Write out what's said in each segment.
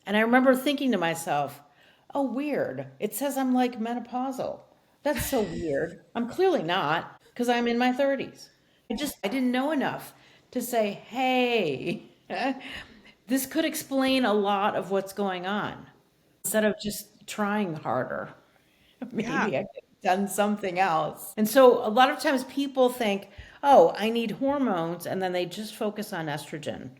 And I remember thinking to myself, oh, weird. It says I'm like menopausal. That's so weird. I'm clearly not because I'm in my 30s. I didn't know enough to say, hey, this could explain a lot of what's going on instead of just trying harder. Yeah. Maybe I could have done something else. And so a lot of times people think, oh, I need hormones, and then they just focus on estrogen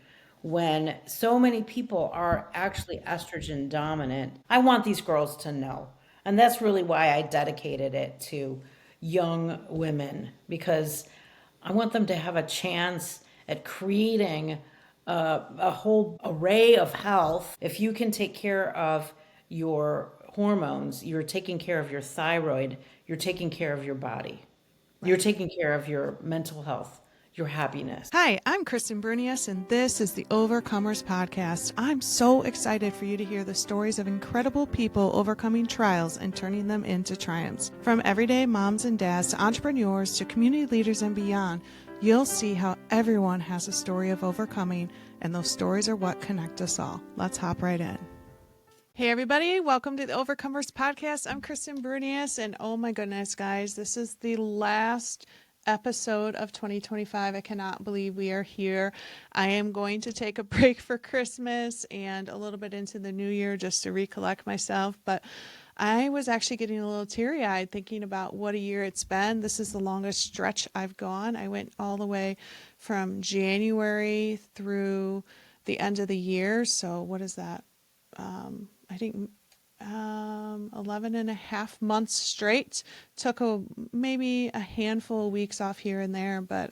when so many people are actually estrogen dominant. I want these girls to know. And that's really why I dedicated it to young women because I want them to have a chance at creating a whole array of health. If you can take care of your hormones, you're taking care of your thyroid, you're taking care of your body, you're Right. taking care of your mental health, your happiness. Hi, I'm Kristen Bruinius, and this is the Overcomers Podcast. I'm so excited for you to hear the stories of incredible people overcoming trials and turning them into triumphs. From everyday moms and dads to entrepreneurs to community leaders and beyond, you'll see how everyone has a story of overcoming, and those stories are what connect us all. Let's hop right in. Hey everybody, welcome to the Overcomers Podcast. I'm Kristen Bruinius, and oh my goodness, guys, this is the last episode of 2025. I cannot believe we are here. I am going to take a break for Christmas and a little bit into the new year just to recollect myself, but I was actually getting a little teary-eyed thinking about what a year it's been. This is the longest stretch I've gone. I went all the way from January through the end of the year. So what is that? I think 11 and a half months straight. Took maybe a handful of weeks off here and there. But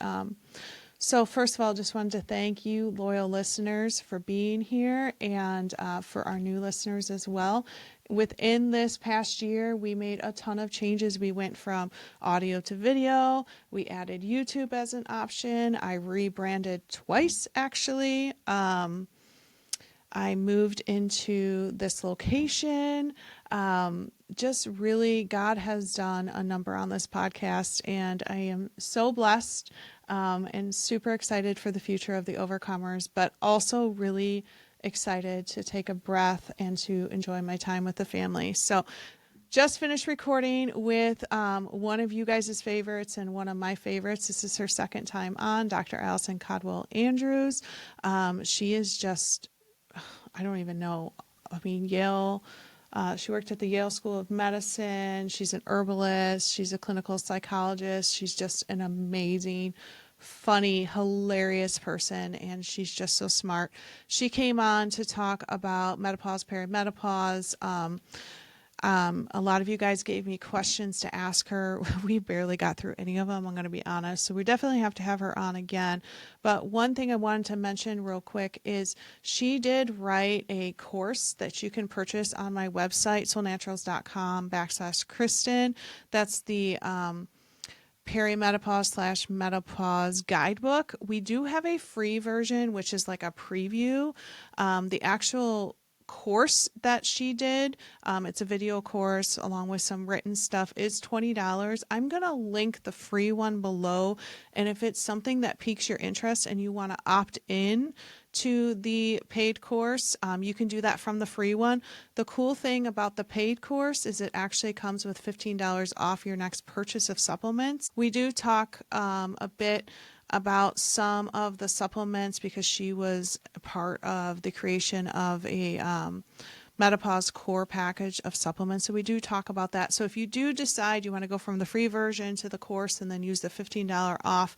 so first of all, just wanted to thank you, loyal listeners, for being here and for our new listeners as well. Within this past year, we made a ton of changes. We went from audio to video. We added YouTube as an option. I rebranded twice, actually. I moved into this location. Just really, God has done a number on this podcast, and I am so blessed and super excited for the future of the Overcomers, but also really excited to take a breath and to enjoy my time with the family. So just finished recording with one of you guys' favorites and one of my favorites. This is her second time on, Dr. Alison Codwell Andrews. She is just, I don't even know. I mean, Yale. She worked at the Yale School of Medicine. She's an herbalist. She's a clinical psychologist. She's just an amazing, funny, hilarious person, and she's just so smart. She came on to talk about menopause, perimenopause. A lot of you guys gave me questions to ask her. We barely got through any of them, I'm going to be honest. So we definitely have to have her on again. But one thing I wanted to mention real quick is she did write a course that you can purchase on my website, soulnaturals.com/Kristen. That's the perimenopause / menopause guidebook. We do have a free version, which is like a preview. The actual course that she did, it's a video course along with some written stuff, is $20. I'm going to link the free one below, and if it's something that piques your interest and you want to opt in to the paid course, you can do that from the free one. The cool thing about the paid course is it actually comes with $15 off your next purchase of supplements. We do talk a bit about some of the supplements because she was a part of the creation of a menopause core package of supplements. So we do talk about that. So if you do decide you want to go from the free version to the course and then use the $15 off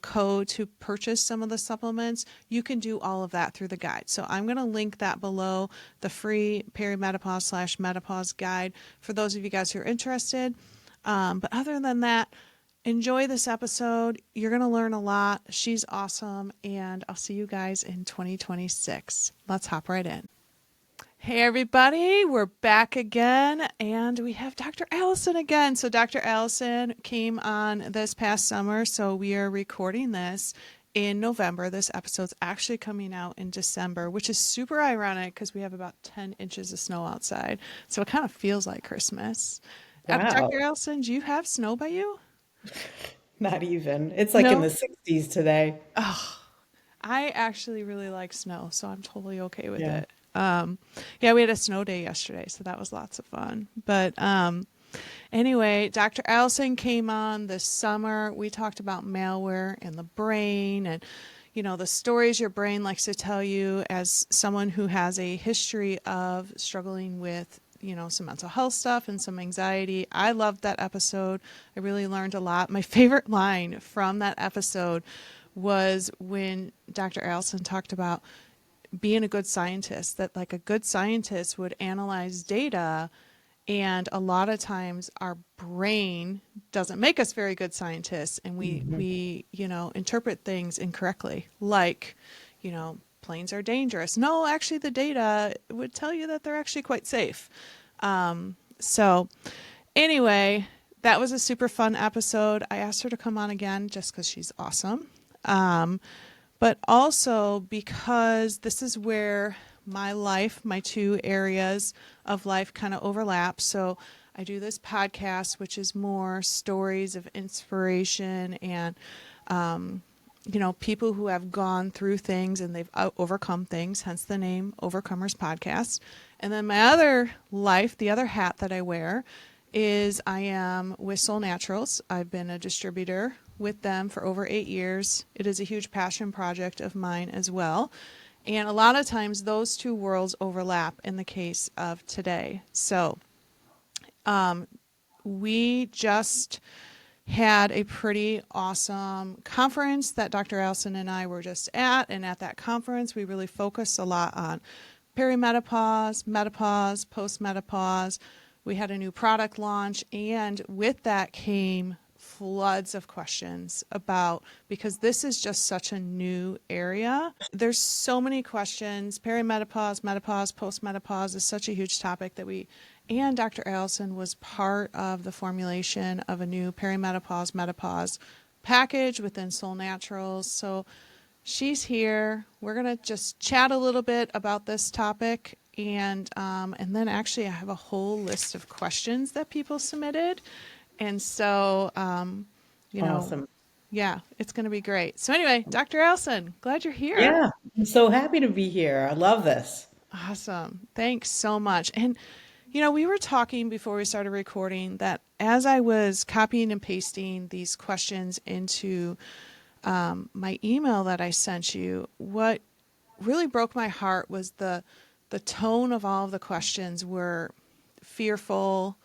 code to purchase some of the supplements, you can do all of that through the guide. So I'm going to link that below, the free perimenopause / menopause guide for those of you guys who are interested. But other than that, enjoy this episode. You're going to learn a lot. She's awesome. And I'll see you guys in 2026. Let's hop right in. Hey, everybody. We're back again. And we have Dr. Alison again. So Dr. Alison came on this past summer. So we are recording this in November. This episode's actually coming out in December, which is super ironic because we have about 10 inches of snow outside. So it kind of feels like Christmas. Wow. Dr. Alison, do you have snow by you? Not even. It's like in No? the 60s today. Oh, I actually really like snow, so I'm totally okay with Yeah. it. Yeah, we had a snow day yesterday, so that was lots of fun. But anyway, Dr. Alison came on this summer. We talked about malware and the brain and, the stories your brain likes to tell you as someone who has a history of struggling with, some mental health stuff and some anxiety. I loved that episode. I really learned a lot. My favorite line from that episode was when Dr. Alison talked about being a good scientist, that like a good scientist would analyze data, and a lot of times our brain doesn't make us very good scientists, and we interpret things incorrectly, like, planes are dangerous. No, actually the data would tell you that they're actually quite safe. So anyway, that was a super fun episode. I asked her to come on again just because she's awesome. But also because this is where my two areas of life kind of overlap. So I do this podcast, which is more stories of inspiration and, people who have gone through things and they've overcome things, hence the name Overcomers Podcast. And then my other life, the other hat that I wear is I am with Soul Naturals. I've been a distributor with them for over 8 years. It is a huge passion project of mine as well. And a lot of times those two worlds overlap in the case of today. So we just had a pretty awesome conference that Dr. Alison and I were just at. And at that conference, we really focused a lot on perimenopause, menopause, postmenopause. We had a new product launch, and with that came floods of questions about, because this is just such a new area. There's so many questions. Perimenopause, menopause, postmenopause is such a huge topic that and Dr. Alison was part of the formulation of a new perimenopause, menopause package within Soul Naturals. So she's here. We're going to just chat a little bit about this topic. And then actually I have a whole list of questions that people submitted. And so, Awesome. yeah, it's going to be great. So anyway, Dr. Alison, glad you're here. Yeah, I'm so happy to be here. I love this. Awesome. Thanks so much. And, we were talking before we started recording that as I was copying and pasting these questions into my email that I sent you, what really broke my heart was the tone of all of the questions were fearful,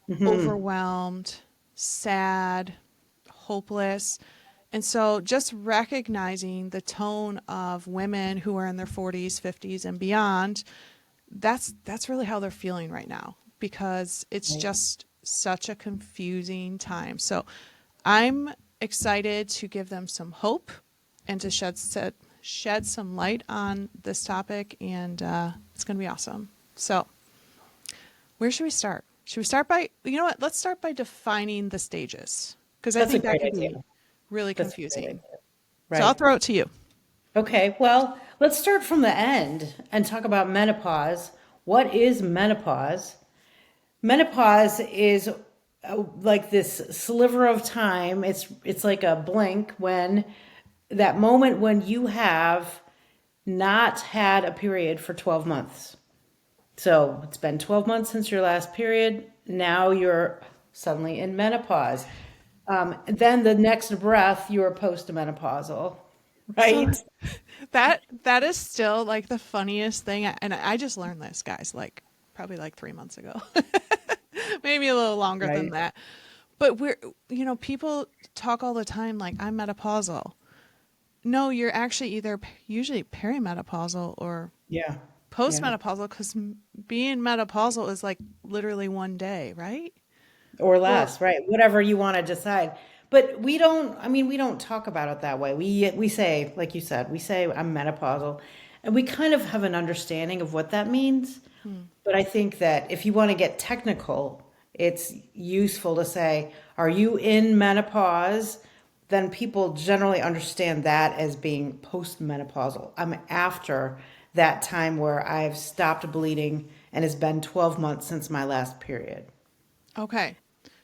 overwhelmed, sad, hopeless. And so just recognizing the tone of women who are in their 40s, 50s, and beyond, that's really how they're feeling right now, because it's just such a confusing time. So I'm excited to give them some hope and to shed some light on this topic, and it's going to be awesome. So where should we start? Should we start by, let's start by defining the stages, because I think that could be really confusing. Right. So I'll throw it to you. Okay, well, let's start from the end and talk about menopause. What is menopause? Menopause is like this sliver of time. It's like a blink, when that moment when you have not had a period for 12 months. So it's been 12 months since your last period. Now you're suddenly in menopause. Then the next breath, you're postmenopausal, right? So that is still like the funniest thing. And I just learned this, guys, probably 3 months ago, maybe a little longer than that. But people talk all the time like, I'm menopausal. No, you're actually usually perimenopausal or postmenopausal, because being menopausal is like literally one day, right? Or less, right? Whatever you want to decide. But we don't talk about it that way. We say, like you said, we say I'm menopausal, and we kind of have an understanding of what that means. But I think that if you want to get technical, it's useful to say, are you in menopause? Then people generally understand that as being postmenopausal. I'm after that time where I've stopped bleeding and it's been 12 months since my last period. Okay.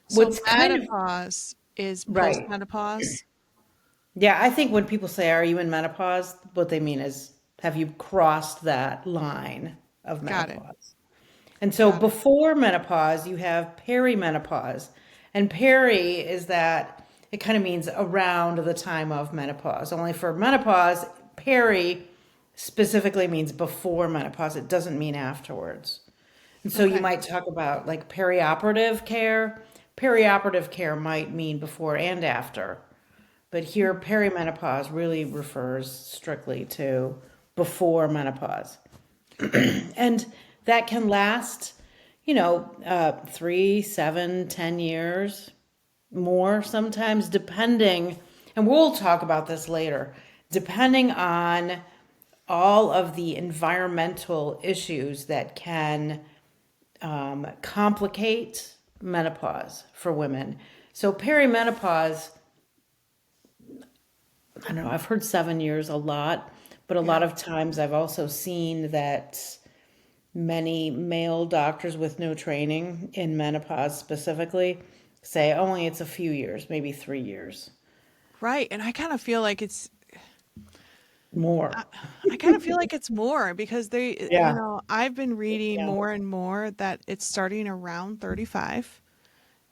So What's menopause is postmenopause? Yeah, I think when people say, are you in menopause? What they mean is, have you crossed that line? of Got it. menopause. And so Got it. before menopause, you have perimenopause. And peri is that it kind of means around the time of menopause. Only for menopause, peri specifically means before menopause. It doesn't mean afterwards. And so you Okay. might talk about like perioperative care. Perioperative care might mean before and after. But here, perimenopause really refers strictly to before menopause. And that can last, 3, 7, 10 years, more sometimes, depending, and we'll talk about this later, depending on all of the environmental issues that can complicate menopause for women. So perimenopause, I don't know, I've heard 7 years a lot, but a lot Yeah. of times I've also seen that many male doctors with no training in menopause specifically say only it's a few years, maybe 3 years Right. And I kind of feel like more. I, I kind of feel like it's more because Yeah. I've been reading Yeah. more and more that it's starting around 35,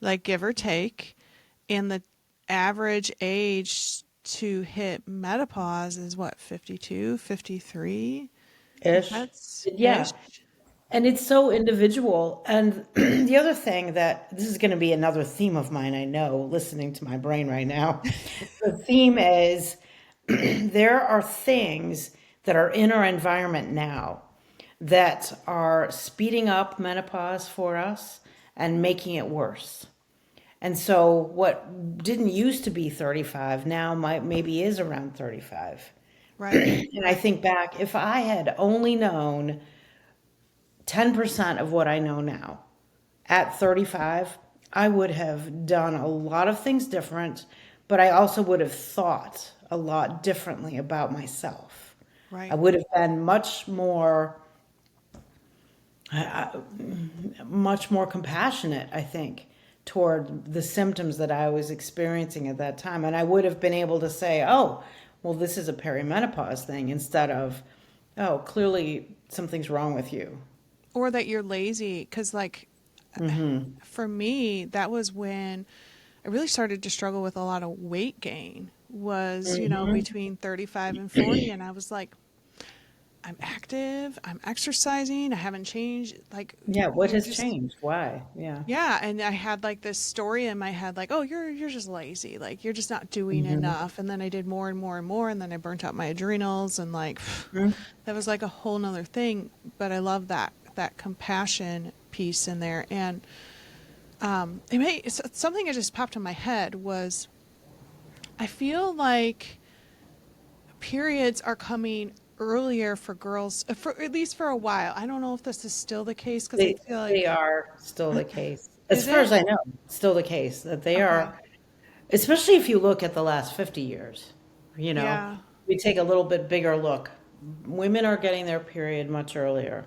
like give or take. And the average age to hit menopause is what, 52, 53? Ish. That's Yeah. ish. And it's so individual. And the other thing that this is going to be another theme of mine, I know, listening to my brain right now. The theme is there are things that are in our environment now that are speeding up menopause for us and making it worse. And so what didn't used to be 35 now might maybe is around 35. Right. And I Right. think back, if I had only known 10% of what I know now at 35, I would have done a lot of things different, but I also would have thought a lot differently about myself. I Right. would have been much more compassionate, I think, toward the symptoms that I was experiencing at that time. And I would have been able to say, oh, well, this is a perimenopause thing instead of, oh, clearly something's wrong with you. Or that you're lazy. Because, like, for me, that was when I really started to struggle with a lot of weight gain, was, between 35 and 40. And I was like, I'm active, I'm exercising, I haven't changed. Like, Yeah, what you're has just, changed? Why? Yeah. yeah. And I had like this story in my head, like, oh, you're just lazy. Like, you're just not doing enough. And then I did more and more and more. And then I burnt out my adrenals. And like, that was like a whole nother thing. But I love that compassion piece in there. And it's something that just popped in my head was I feel like periods are coming earlier for girls, for at least for a while. I don't know if this is still the case because I They feel they like, are still the case. As is far as it? I know, still the case that they Okay. are, especially if you look at the last 50 years, you know, Yeah. we take a little bit bigger look. Women are getting their period much earlier.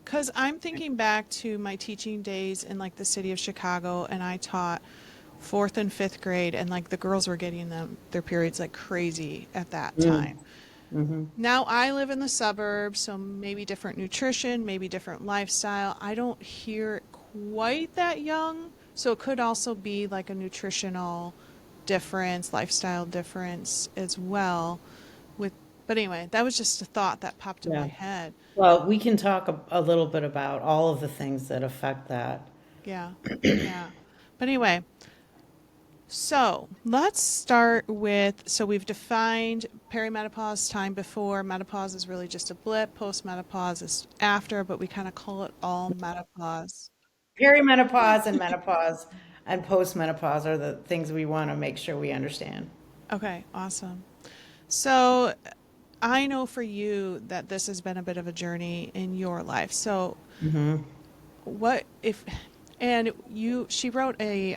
Because I'm thinking back to my teaching days in like the city of Chicago, and I taught fourth and fifth grade, and like the girls were getting their periods like crazy at that time. Now I live in the suburbs, so maybe different nutrition, maybe different lifestyle. I don't hear it quite that young, so it could also be like a nutritional difference, lifestyle difference as well. With, but anyway, that was just a thought that popped in my Yeah. head. Well, we can talk a little bit about all of the things that affect that. Yeah, yeah. But anyway, so let's start with, so we've defined perimenopause, time before. Menopause is really just a blip. Postmenopause is after, but we kind of call it all menopause. Perimenopause and menopause and postmenopause are the things we want to make sure we understand. Okay, awesome. So I know for you that this has been a bit of a journey in your life. So what if, and she wrote a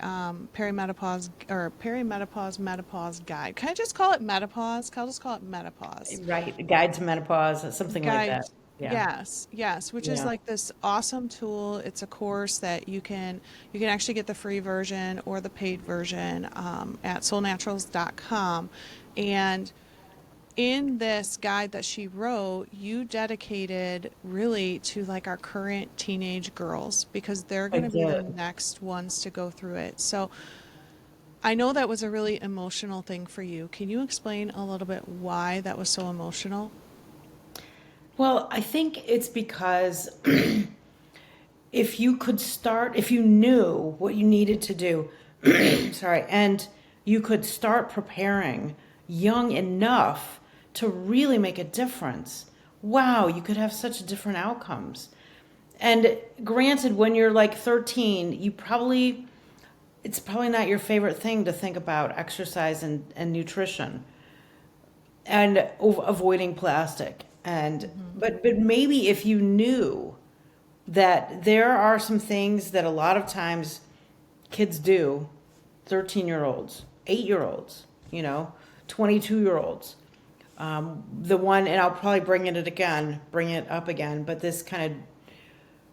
perimenopause or perimenopause menopause guide. Can I just call it menopause? I'll just call it menopause Right. Guide to menopause, something like guide. that. Yeah. Yes, yes, which is Yeah. like this awesome tool. It's a course that you can actually get the free version or the paid version at soulnaturals.com. And in this guide that she wrote, you dedicated really to like our current teenage girls because they're I going to be the did. next ones to go through it. So I know that was a really emotional thing for you. Can you explain a little bit why that was so emotional? Well, I think it's because if you knew what you needed to do, sorry, and you could start preparing young enough to really make a difference, wow, you could have such different outcomes. And granted, when you're like 13, it's probably not your favorite thing to think about exercise and nutrition and avoiding plastic. And Mm-hmm. but maybe if you knew that there are some things that a lot of times kids do, 13-year-olds, 8-year-olds, 22-year-olds. The one, and I'll probably bring it up again, but this kind of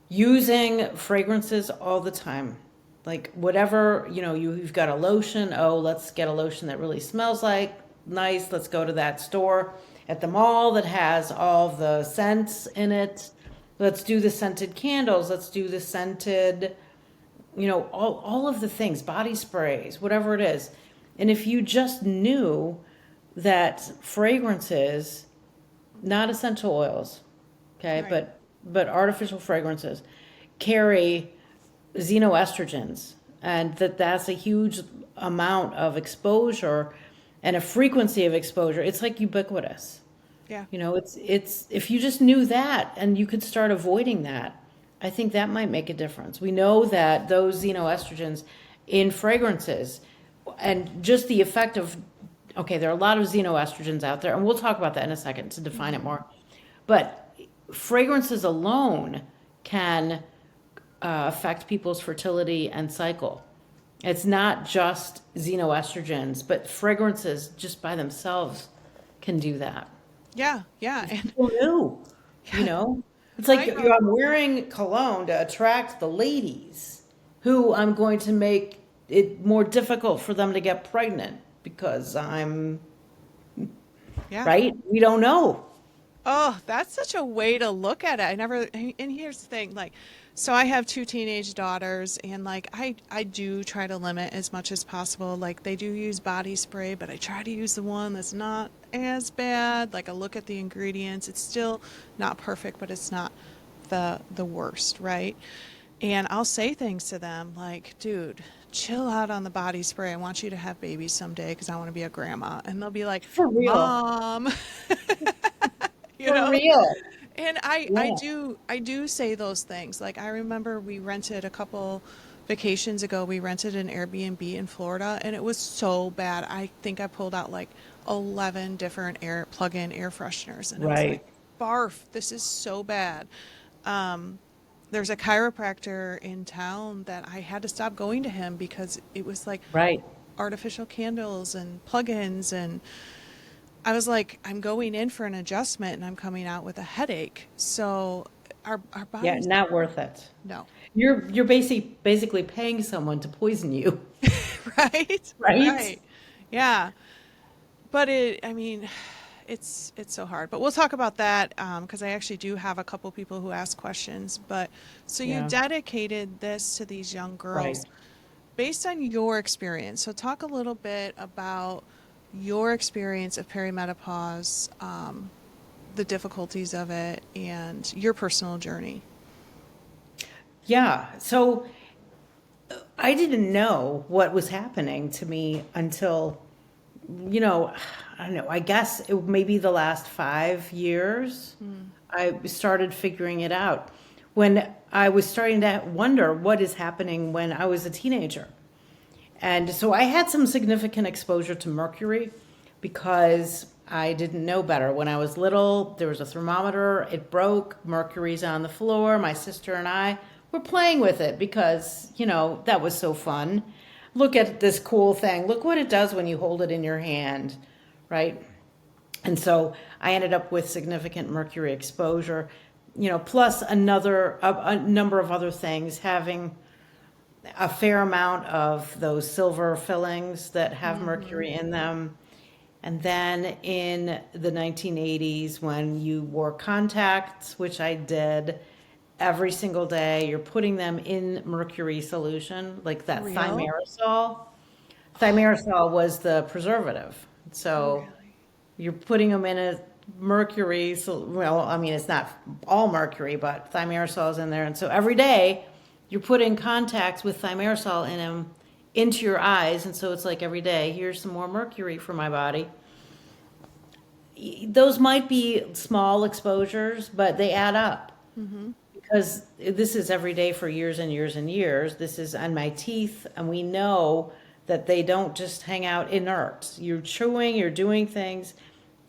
using fragrances all the time. Like whatever, you've got a lotion. Oh, let's get a lotion that really smells like nice. Let's go to that store at the mall that has all the scents in it. Let's do the scented candles. Let's do the scented, all of the things, body sprays, whatever it is. And if you just knew that fragrances, not essential oils, okay, Right. but artificial fragrances carry xenoestrogens, and that's a huge amount of exposure and a frequency of exposure. It's like ubiquitous. Yeah. It's if you just knew that and you could start avoiding that, I think that might make a difference. We know that those xenoestrogens in fragrances and just the effect of, okay, there are a lot of xenoestrogens out there, and we'll talk about that in a second to define it Mm-hmm. more. But fragrances alone can affect people's fertility and cycle. It's not just xenoestrogens, but fragrances just by themselves can do that. Yeah. Yeah. If And people knew, you yeah, know, it's I like have. I'm wearing cologne to attract the ladies who I'm going to make it more difficult for them to get pregnant because I'm Yeah. right. We don't know. Oh, that's such a way to look at it. I never, and here's the thing, like, so I have two teenage daughters, and like I do try to limit as much as possible. Like they do use body spray, but I try to use the one that's not as bad. Like I look at the ingredients. It's still not perfect, but it's not the worst, right? And I'll say things to them like, dude, chill out on the body spray. I want you to have babies someday because I want to be a grandma. And they'll be like, For real. Mom, you For know? real. And I Yeah. do I do say those things. Like I remember we rented a couple vacations ago, we rented an Airbnb in Florida and it was so bad. I think I pulled out like 11 different plug-in air fresheners and I was like, Right. barf, this is so bad. There's a chiropractor in town that I had to stop going to him because it was like Right. artificial candles and plug-ins and I was like, I'm going in for an adjustment and I'm coming out with a headache. So our Yeah. bodies, Not worth it. no. You're basically paying someone to poison you, Right? right? Right. Yeah. But I mean, it's so hard. But we'll talk about that because I actually do have a couple people who ask questions. But so you Yeah. dedicated this to these young Right. girls based on your experience. So talk a little bit about your experience of perimenopause, the difficulties of it, and your personal journey. Yeah. So I didn't know what was happening to me until, you know, I don't know, I guess it maybe the last 5 years Mm. I started figuring it out. When I was starting to wonder what is happening when I was a teenager. And so I had some significant exposure to mercury because I didn't know better. When I was little, there was a thermometer, it broke, mercury's on the floor. My sister and I were playing with it because, that was so fun. Look at this cool thing. Look what it does when you hold it in your hand, right? And so I ended up with significant mercury exposure, plus a number of other things, having a fair amount of those silver fillings that have Hmm. mercury in them. And then in the 1980s, when you wore contacts, which I did every single day, you're putting them in mercury solution, like that Real? thimerosal. Thimerosal was the preservative. So Really? you're putting them in a mercury, so, well, I mean, it's not all mercury, but thimerosal is in there. And so every day you're putting contacts with thimerosal in them into your eyes. And so it's like every day, here's some more mercury for my body. Those might be small exposures, but they add up because this is every day for years and years and years. This is on my teeth, and we know that they don't just hang out inert. You're chewing, you're doing things.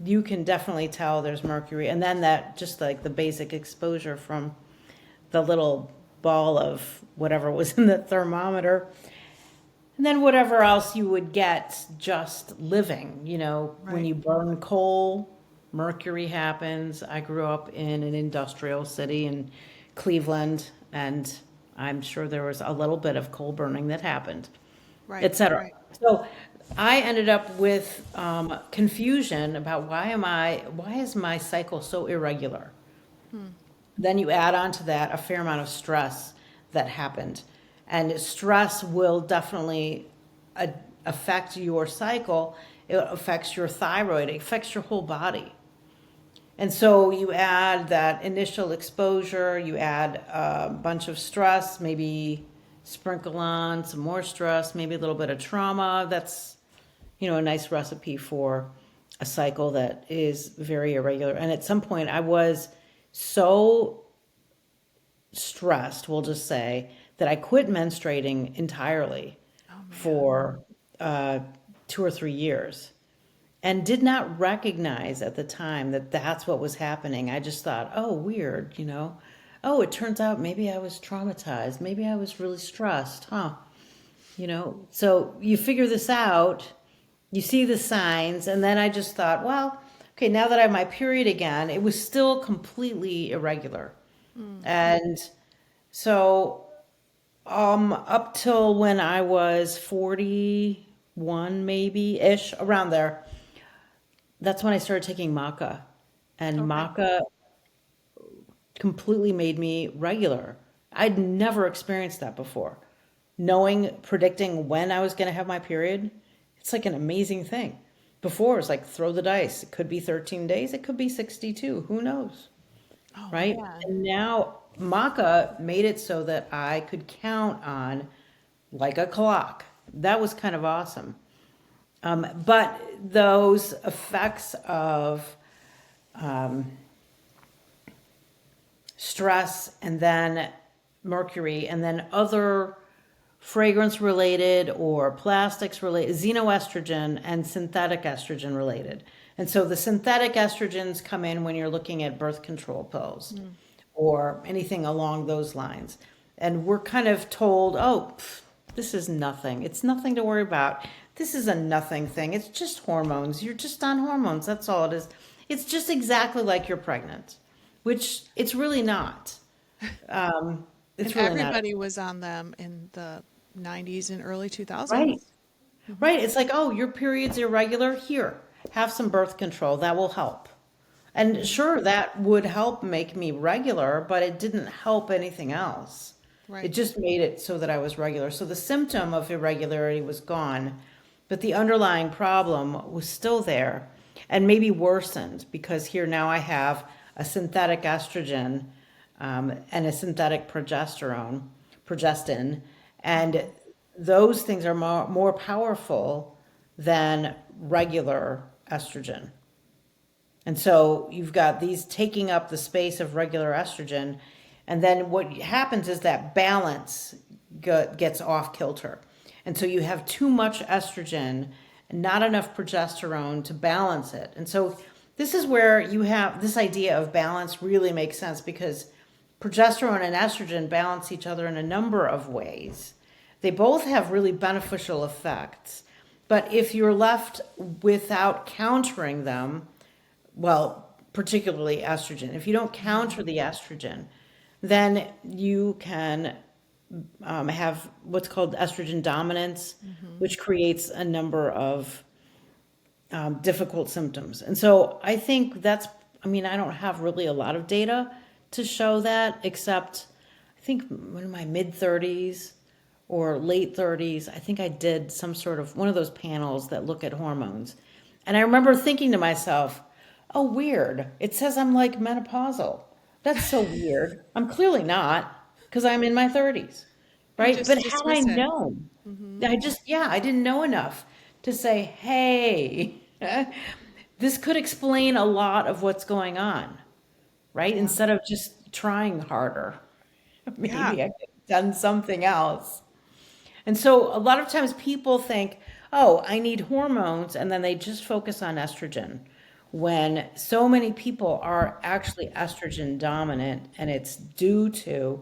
You can definitely tell there's mercury. And then that, just like the basic exposure from the little ball of whatever was in the thermometer. And then whatever else you would get just living, when Right. you burn coal, mercury happens. I grew up in an industrial city in Cleveland, and I'm sure there was a little bit of coal burning that happened, Right. etc. Right. So I ended up with confusion about why is my cycle so irregular? Then you add on to that a fair amount of stress that happened. And stress will definitely affect your cycle. It affects your thyroid. It affects your whole body. And so you add that initial exposure, you add a bunch of stress, maybe sprinkle on some more stress, maybe a little bit of trauma. That's, a nice recipe for a cycle that is very irregular. And at some point I was so stressed, we'll just say, that I quit menstruating entirely Oh, man. for 2 or 3 years and did not recognize at the time that that's what was happening. I just thought, oh, weird. Oh, it turns out maybe I was traumatized. Maybe I was really stressed, huh? So you figure this out, you see the signs, and then I just thought, well, okay, now that I have my period again, it was still completely irregular. And so up till when I was 41, maybe ish, around there, that's when I started taking maca. And Okay. maca completely made me regular. I'd never experienced that before. Predicting when I was going to have my period, it's like an amazing thing. Before, it's like throw the dice. It could be 13 days, it could be 62. Who knows? Oh, Right? man. And now maca made it so that I could count on like a clock. That was kind of awesome. But those effects of stress and then mercury and then other fragrance related or plastics related, xenoestrogen and synthetic estrogen related. And so the synthetic estrogens come in when you're looking at birth control pills or anything along those lines. And we're kind of told, oh, this is nothing. It's nothing to worry about. This is a nothing thing. It's just hormones. You're just on hormones. That's all it is. It's just exactly like you're pregnant, which it's really not. It's And really not. everybody was on them in the 90s and early Right. 2000s. Right. It's like, oh, your period's irregular. Here, have some birth control. That will help. And sure, that would help make me regular, but it didn't help anything else. It Right. just made it so that I was regular. So the symptom of irregularity was gone, but the underlying problem was still there and maybe worsened because here now I have a synthetic estrogen and a synthetic progestin, and those things are more powerful than regular estrogen. And so you've got these taking up the space of regular estrogen. And then what happens is that balance gets off kilter. And so you have too much estrogen and not enough progesterone to balance it. And so this is where you have this idea of balance really makes sense because progesterone and estrogen balance each other in a number of ways. They both have really beneficial effects. But if you're left without countering them, well, particularly estrogen. If you don't counter the estrogen, then you can have what's called estrogen dominance, which creates a number of difficult symptoms. And so I think that's, I mean, I don't have really a lot of data to show that, except I think in my mid 30s or late 30s, I think I did some sort of one of those panels that look at hormones. And I remember thinking to myself, oh, weird. It says I'm like menopausal. That's so weird. I'm clearly not because I'm in my 30s, You right? But just had I dismiss it. known, yeah, I didn't know enough to say, hey, this could explain a lot of what's going on, right? Yeah. Instead of just trying harder, Yeah. maybe I could have done something else. And so a lot of times people think, oh, I need hormones, and then they just focus on estrogen. When so many people are actually estrogen dominant, and it's due to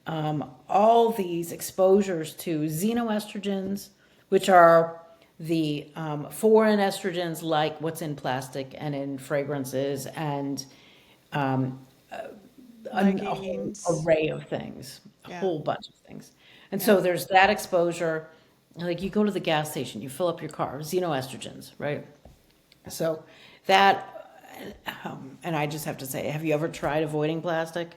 all these exposures to xenoestrogens, which are the foreign estrogens like what's in plastic and in fragrances and a whole Leggings. array of things, a Yeah. whole bunch of things. And Yeah. so there's that exposure. Like you go to the gas station, you fill up your car, xenoestrogens, right? So that, and I just have to say, have you ever tried avoiding plastic?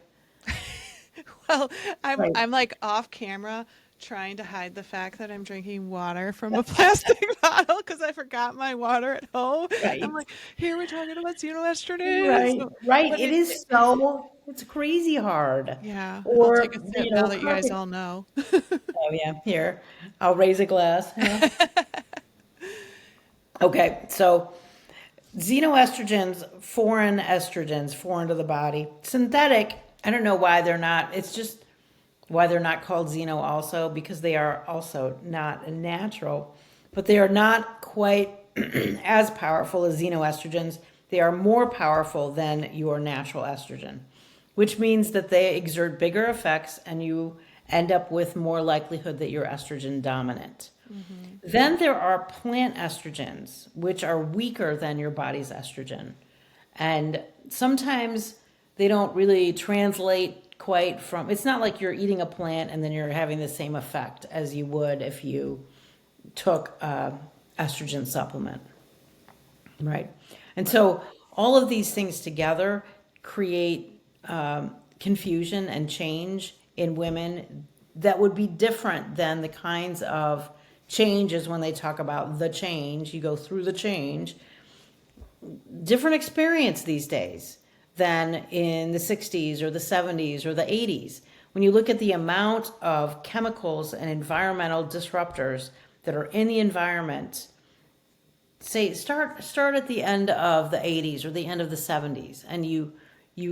Well, I'm Right. I'm like off camera trying to hide the fact that I'm drinking water from a plastic bottle because I forgot my water at home. I'm Right. like, here we're talking about xenoestrogens. Right, right. But It is so, it's crazy hard. yeah, I'll take a Or, sip now that you guys carpet. all know. Oh, yeah, here, I'll raise a glass. Yeah. Okay, so xenoestrogens, foreign to the body. Synthetic, I don't know why they're not, it's just why they're not called xeno also, because they are also not natural, but they are not quite as powerful as xenoestrogens. They are more powerful than your natural estrogen, which means that they exert bigger effects and you end up with more likelihood that you're estrogen dominant. Then there are plant estrogens, which are weaker than your body's estrogen. And sometimes they don't really translate quite from, it's not like you're eating a plant and then you're having the same effect as you would if you took a estrogen supplement, right? And Right. so all of these things together create confusion and change in women that would be different than the kinds of changes when they talk about the change. You go through the change, different experience these days than in the 60s or the 70s or the 80s. When you look at the amount of chemicals and environmental disruptors that are in the environment, say start at the end of the 80s or the end of the 70s, and you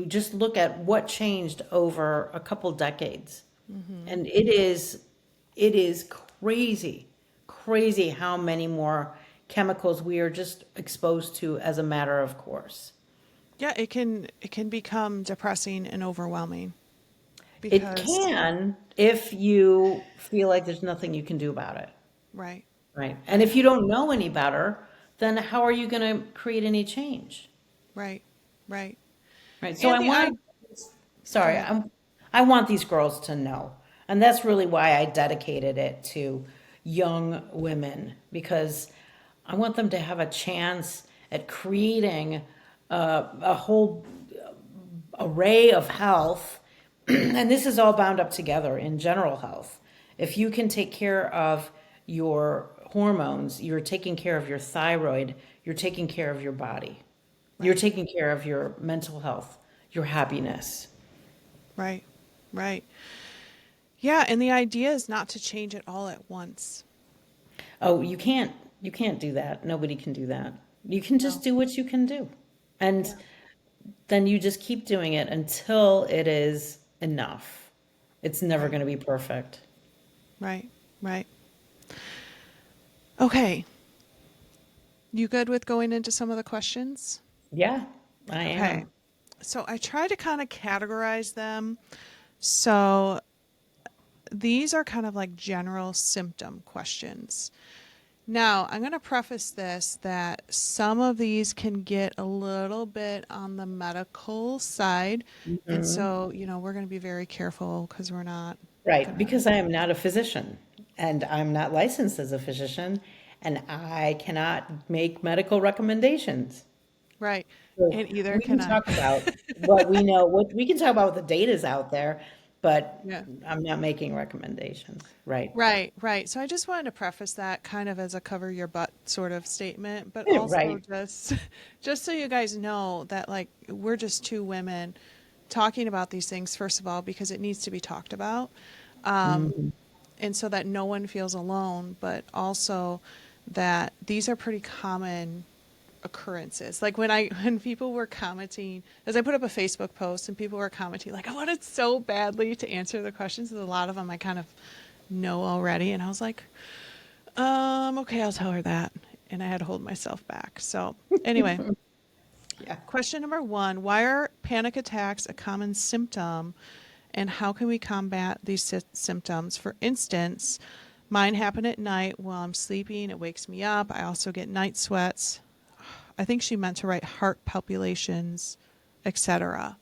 just look at what changed over a couple decades. And it is crazy how many more chemicals we are just exposed to as a matter of course. Yeah, it can become depressing and overwhelming It because can if you feel like there's nothing you can do about it, right, right? And right, if you don't know any better, then how are you going to create any change, right, right. right? So And I the I want go sorry, ahead. I want these girls to know. And that's really why I dedicated it to young women, because I want them to have a chance at creating a whole array of health. And this is all bound up together in general health. If you can take care of your hormones, you're taking care of your thyroid, you're taking care of your body, you're Right, taking care of your mental health, your happiness. right, right. Yeah, and the idea is not to change it all at once. Oh, you can't do that. Nobody can do that. You can just No. do what you can do. And Yeah. then you just keep doing it until it is enough. It's never Right, going to be perfect. right, right. Okay. You good with going into some of the questions? Yeah, I Okay. am. So I try to kind of categorize them. So these are kind of like general symptom questions. Now, I'm going to preface this that some of these can get a little bit on the medical side. And Mhm. so, we're going to be very careful because we're not Right, going to. because I am not a physician and I'm not licensed as a physician. and I cannot make medical recommendations. Right. So And either we can can I. talk about what we know, what we can talk about what the data's out there, but Yeah. I'm not making recommendations, right? Right, right. So I just wanted to preface that kind of as a cover your butt sort of statement, but also Right. just just so you guys know that like we're just two women talking about these things first of all because it needs to be talked about. Mhm. And so that no one feels alone, but also that these are pretty common occurrences. Like when people were commenting, as I put up a Facebook post and people were commenting like I wanted so badly to answer the questions, and a lot of them I kind of know already, and I was like, okay, I'll tell her that, and I had to hold myself back. So anyway, Yeah. question number one: why are panic attacks a common symptom, and how can we combat these symptoms? For instance, mine happen at night while I'm sleeping. It wakes me up. I also get night sweats. I think she meant to write heart palpitations, etc.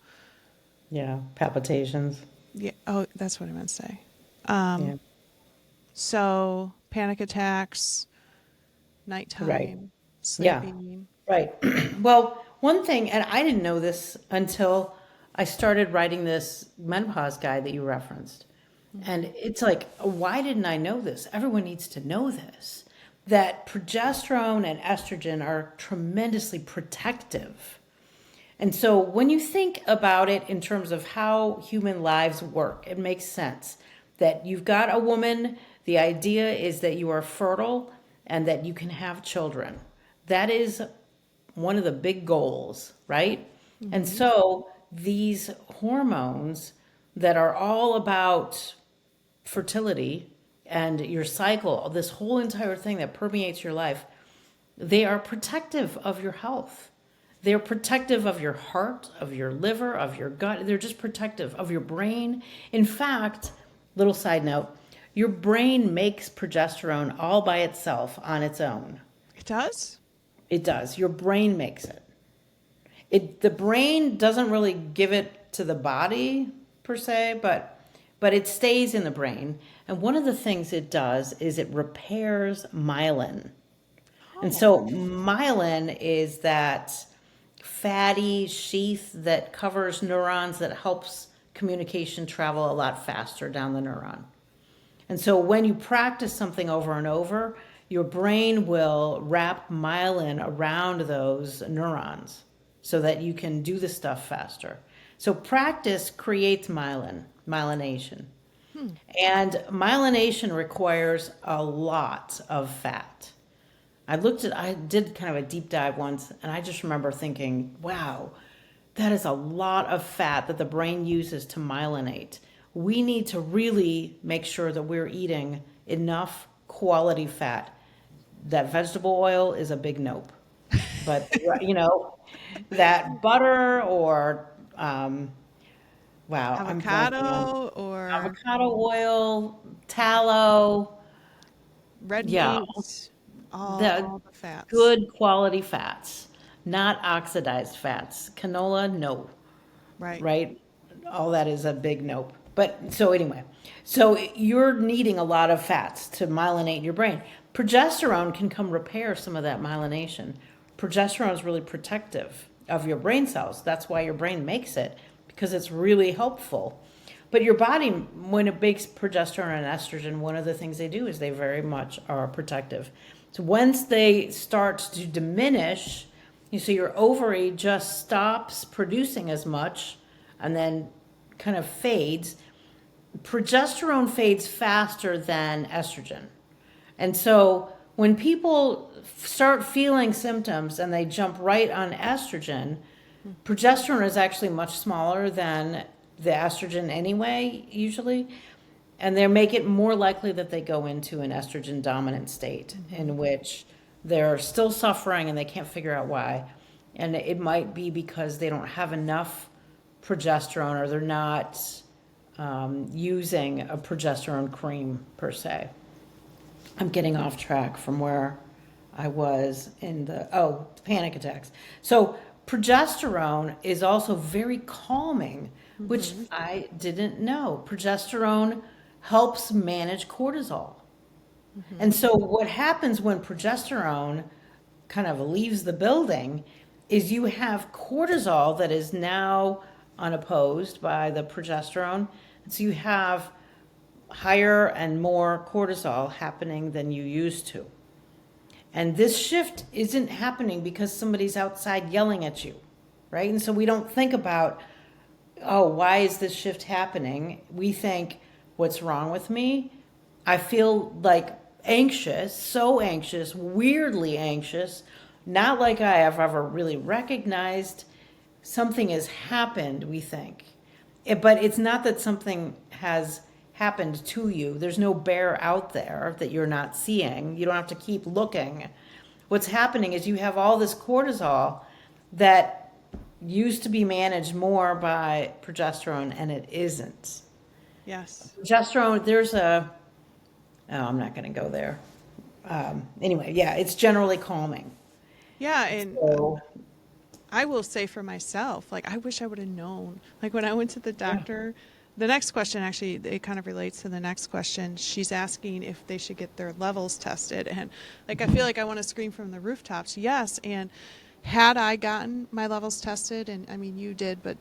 Yeah. Palpitations. Yeah. Oh, that's what I meant to say. Yeah. So panic attacks, Right. nighttime, Yeah. sleeping. Right. Well, one thing, and I didn't know this until I started writing this menopause guide that you referenced. And it's like, why didn't I know this? Everyone needs to know this. That progesterone and estrogen are tremendously protective. And so when you think about it in terms of how human lives work, it makes sense that you've got a woman, the idea is that you are fertile and that you can have children. That is one of the big goals, right? And Mm-hmm. so these hormones that are all about fertility and your cycle, this whole entire thing that permeates your life, they are protective of your health. They're protective of your heart, of your liver, of your gut. They're just protective of your brain. In fact, little side note, your brain makes progesterone all by itself on its own. It does? It does. Your brain makes it. The brain doesn't really give it to the body per se, but it stays in the brain. And one of the things it does is it repairs myelin. And Oh, so myelin is that fatty sheath that covers neurons that helps communication travel a lot faster down the neuron. And so when you practice something over and over, your brain will wrap myelin around those neurons so that you can do the stuff faster. So practice creates myelination. And myelination requires a lot of fat. I did kind of a deep dive once, and I just remember thinking, wow, that is a lot of fat that the brain uses to myelinate. We need to really make sure that we're eating enough quality fat. That vegetable oil is a big nope. But, that butter or, wow, I'm blanking on avocado or avocado oil, tallow, red yeah, meat, the all the fats. good quality fats, not oxidized fats. Canola, no, Right. right? All that is a big nope. But so anyway, so you're needing a lot of fats to myelinate your brain. Progesterone can come repair some of that myelination. Progesterone is really protective of your brain cells. That's why your brain makes it, because it's really helpful. But your body, when it makes progesterone and estrogen, one of the things they do is they very much are protective. So once they start to diminish, you see your ovary just stops producing as much and then kind of fades. Progesterone fades faster than estrogen. And so when people start feeling symptoms and they jump right on estrogen, progesterone is actually much smaller than the estrogen anyway, usually. And they make it more likely that they go into an estrogen dominant state Mm-hmm. in which they're still suffering and they can't figure out why. And it might be because they don't have enough progesterone or they're not using a progesterone cream per se. I'm getting off track from where I was in panic attacks. So progesterone is also very calming, which I didn't know. Progesterone helps manage cortisol. And so what happens when progesterone kind of leaves the building is you have cortisol that is now unopposed by the progesterone. And so you have higher and more cortisol happening than you used to. And this shift isn't happening because somebody's outside yelling at you, right? And so we don't think about, oh, why is this shift happening? We think, what's wrong with me? I feel like anxious, so anxious, weirdly anxious, not like I have ever really recognized something has happened, we think. But it's not that something has happened to you. There's no bear out there that you're not seeing. You don't have to keep looking. What's happening is you have all this cortisol that used to be managed more by progesterone, and it isn't. Yes. Progesterone, I'm not going to go there. Anyway, yeah, it's generally calming. Yeah, and So, I will say for myself, like, I wish I would have known. Like, when I went to the yeah. doctor, the next question, actually, it kind of relates to the next question. She's asking if they should get their levels tested. And, like, I feel like I want to scream from the rooftops, yes. And had I gotten my levels tested, and I mean, you did, but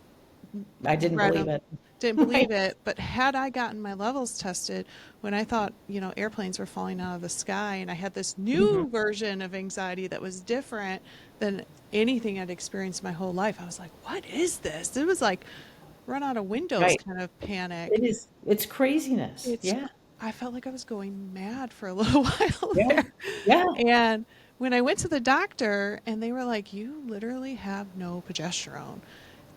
I didn't read believe them, it. didn't believe it, but had I gotten my levels tested when I thought, airplanes were falling out of the sky, and I had this new version of anxiety that was different than anything I'd experienced my whole life, I was like, what is this? It was like run out of windows Right. kind of panic. It is. It's craziness. It's, Yeah. I felt like I was going mad for a little while Yeah. there. Yeah. And when I went to the doctor and they were like, you literally have no progesterone.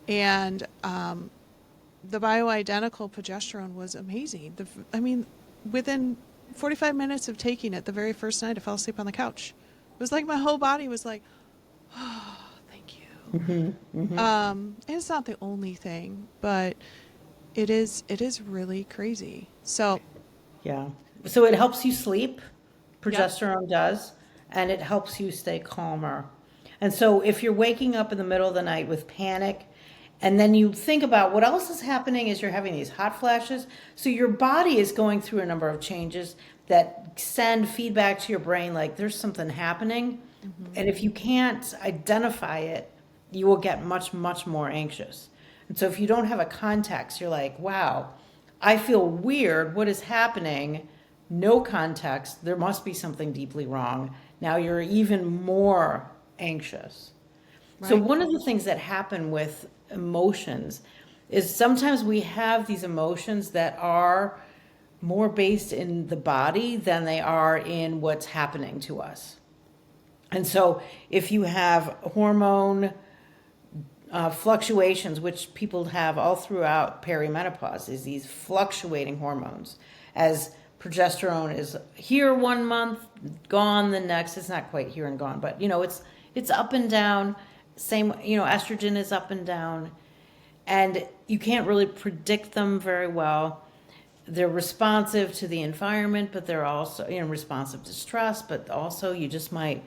And the bioidentical progesterone was amazing. I mean, within 45 minutes of taking it, the very first night, I fell asleep on the couch. It was like my whole body was like, oh, thank you. And it's not the only thing, but it is really crazy. So, Yeah. So it helps you sleep, yep. progesterone does, and it helps you stay calmer. And so if you're waking up in the middle of the night with panic, and then you think about what else is happening is you're having these hot flashes. So your body is going through a number of changes that send feedback to your brain like there's something happening. And if you can't identify it, you will get much, much more anxious. And so if you don't have a context, you're like, wow, I feel weird. What is happening? No context. There must be something deeply wrong. Now you're even more anxious. So Right. one of the things that happen with emotions is sometimes we have these emotions that are more based in the body than they are in what's happening to us. And so if you have hormone fluctuations, which people have all throughout perimenopause, is these fluctuating hormones. As progesterone is here 1 month, gone the next. It's not quite here and gone, but it's up and down. Same, estrogen is up and down, and you can't really predict them very well. They're responsive to the environment, but they're also, responsive to stress, but also you just might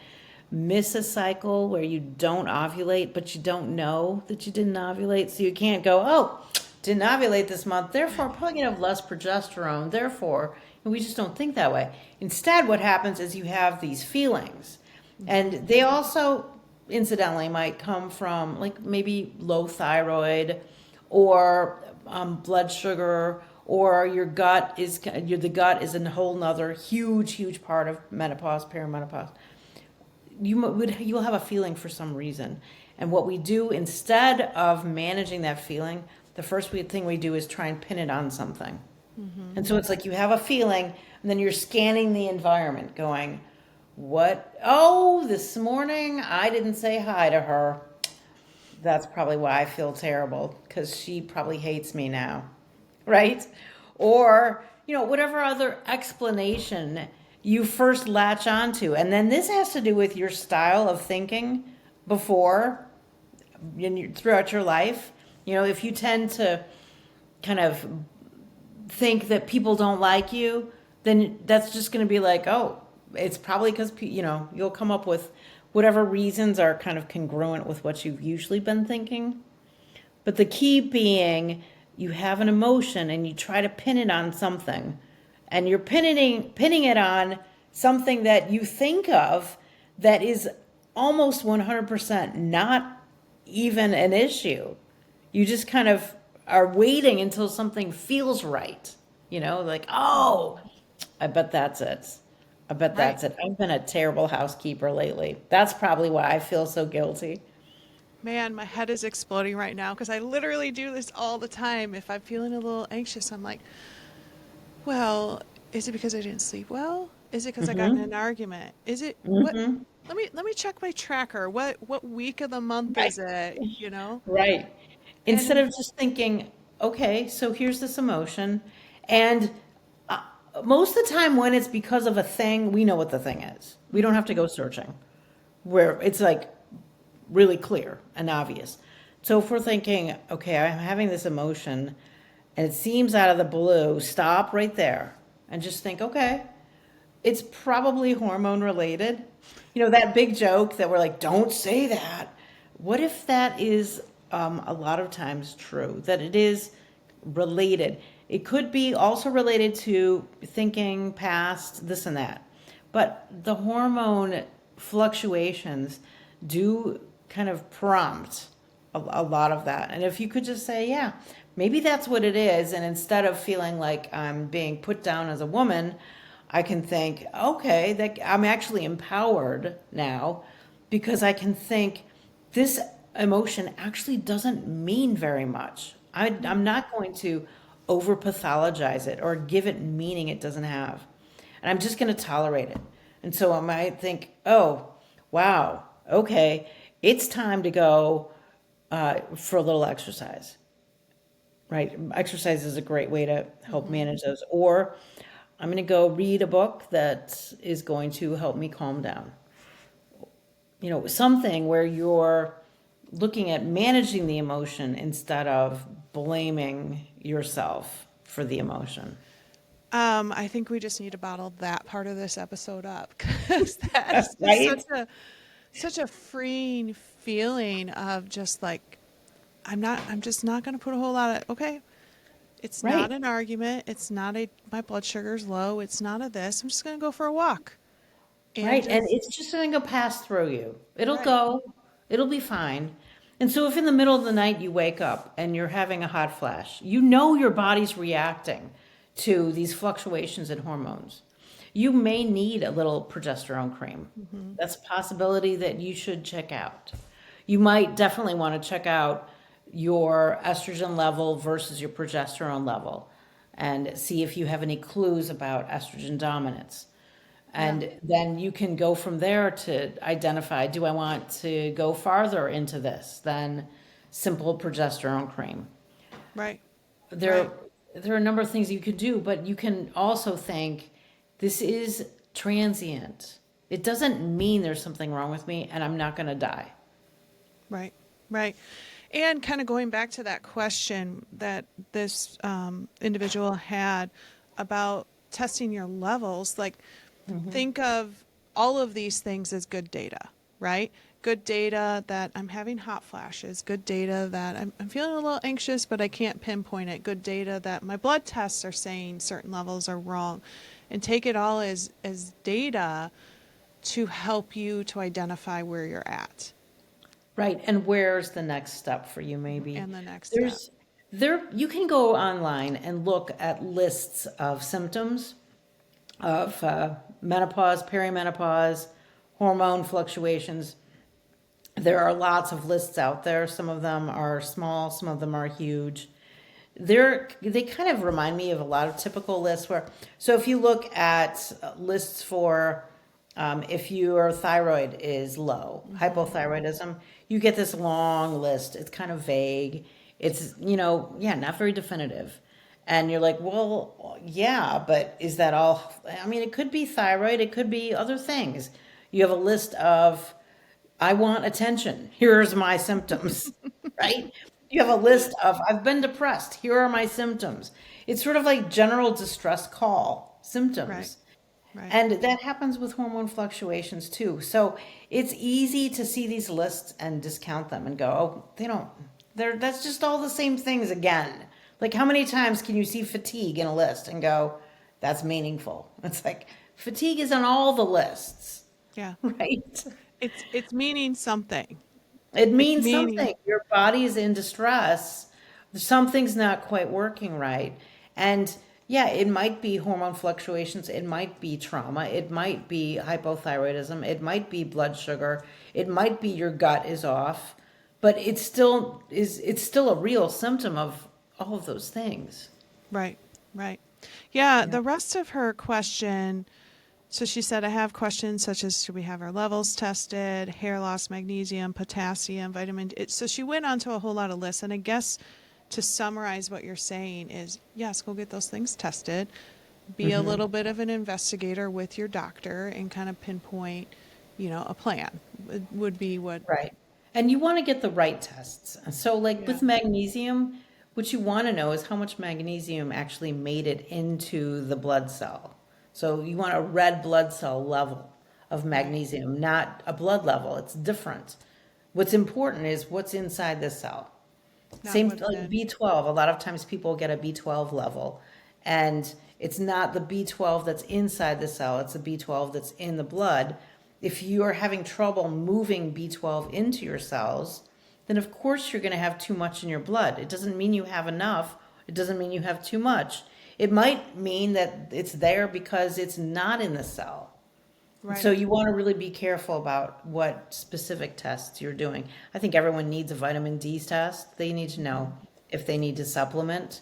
miss a cycle where you don't ovulate, but you don't know that you didn't ovulate. So you can't go, oh, didn't ovulate this month, therefore I'm probably going to have less progesterone. Therefore, and we just don't think that way. Instead, what happens is you have these feelings. And they also, incidentally, might come from like maybe low thyroid or blood sugar, or your gut is, the gut is a whole nother huge part of menopause, perimenopause. You'll have a feeling for some reason. And what we do instead of managing that feeling, the first thing we do is try and pin it on something. And so it's like you have a feeling, and then you're scanning the environment going, what? Oh, this morning I didn't say hi to her. That's probably why I feel terrible, because she probably hates me now, right? Or, whatever other explanation you first latch onto. And then this has to do with your style of thinking before, throughout your life. If you tend to kind of think that people don't like you, then that's just going to be like, oh, it's probably because, you'll come up with whatever reasons are kind of congruent with what you've usually been thinking. But the key being you have an emotion and you try to pin it on something, and you're pinning it on something that you think of that is almost 100% not even an issue. You just kind of are waiting until something feels right. Like, oh, I bet that's it. I bet Right. that's it. I've been a terrible housekeeper lately. That's probably why I feel so guilty. Man, my head is exploding right now because I literally do this all the time. If I'm feeling a little anxious, I'm like, well, is it because I didn't sleep well? Is it because I got in an argument? Is it what? Let me check my tracker. What week of the month Right. is it? You know? Right. Instead And of just thinking, okay, so here's this emotion. And uh, most of the time, when it's because of a thing, we know what the thing is. We don't have to go searching, where it's like really clear and obvious. So if we're thinking, okay, I'm having this emotion and it seems out of the blue, stop right there and just think, okay, it's probably hormone related. That big joke that we're like, don't say that. What if that is a lot of times true, that it is related? It could be also related to thinking past this and that. But the hormone fluctuations do kind of prompt a lot of that. And if you could just say, yeah, maybe that's what it is. And instead of feeling like I'm being put down as a woman, I can think, okay, that I'm actually empowered now because I can think this emotion actually doesn't mean very much. I'm not going to over pathologize it or give it meaning it doesn't have. And I'm just going to tolerate it. And so I might think, oh, wow, okay, it's time to go for a little exercise, right? Exercise is a great way to help manage those. Or I'm going to go read a book that is going to help me calm down. Something where you're looking at managing the emotion instead of blaming yourself for the emotion. I think we just need to bottle that part of this episode up because that is just Right? such a freeing feeling of just like I'm just not going to put a whole lot of okay. It's not Right. an argument. It's not a my blood sugar's low. It's not a this. I'm just going to go for a walk and Right. And just it's just going to go pass through you. It'll right. go, it'll be fine. And so if in the middle of the night you wake up and you're having a hot flash, your body's reacting to these fluctuations in hormones. You may need a little progesterone cream. Hmm. That's a possibility that you should check out. You might definitely want to check out your estrogen level versus your progesterone level and see if you have any clues about estrogen dominance. Yeah. And then you can go from there to identify, do I want to go farther into this than simple progesterone cream? Right. There, Right. there are a number of things you could do, but you can also think, this is transient. It doesn't mean there's something wrong with me and I'm not going to die. Right. Right. And kind of going back to that question that this individual had about testing your levels, like think of all of these things as good data, right? Good data that I'm having hot flashes, good data that I'm feeling a little anxious, but I can't pinpoint it, good data that my blood tests are saying certain levels are wrong, and take it all as data to help you to identify where you're at Right. And where's the next step for you, maybe? and the next step. There's you can go online and look at lists of symptoms of menopause, perimenopause, hormone fluctuations. There are lots of lists out there. Some of them are small, some of them are huge. They kind of remind me of a lot of typical lists where, so if you look at lists for if your thyroid is low, hypothyroidism, you get this long list. It's kind of vague. It's, yeah, not very definitive. And you're like, well, yeah, but is that all? I mean, it could be thyroid, it could be other things. You have a list of, I want attention. Here's my symptoms, right? You have a list of, I've been depressed. Here are my symptoms. It's sort of like general distress call Right, symptoms. right. And that happens with hormone fluctuations too. So it's easy to see these lists and discount them and go, oh, that's just all the same things again. Like how many times can you see fatigue in a list and go, that's meaningful? It's like, Fatigue is on all the lists, Yeah. right? It's meaning something. It It's means meaning something. Your body is in distress. Something's not quite working right. And yeah, it might be hormone fluctuations. It might be trauma. It might be hypothyroidism. It might be blood sugar. It might be your gut is off. But it's still a real symptom of all of those things. right, right. Yeah, Yeah. the rest of her question. So she said, I have questions such as should we have our levels tested, hair loss, magnesium, potassium, vitamin D. So she went on to a whole lot of lists. And I guess to summarize what you're saying is, yes, go get those things tested. Be a little bit of an investigator with your doctor and kind of pinpoint, a plan would be what. Right. And you want to get the right tests. So, like Yeah. with magnesium, what you want to know is how much magnesium actually made it into the blood cell. So, you want a red blood cell level of Right. magnesium, not a blood level. It's different. What's important is what's inside the cell. Not Same what's like in. B12. A lot of times people get a B12 level, and it's not the B12 that's inside the cell, it's the B12 that's in the blood. If you are having trouble moving B12 into your cells, then of course you're going to have too much in your blood. It doesn't mean you have enough, it doesn't mean you have too much. It might mean that it's there because it's not in the cell. Right. So you want to really be careful about what specific tests you're doing. I think everyone needs a vitamin D test. They need to know if they need to supplement.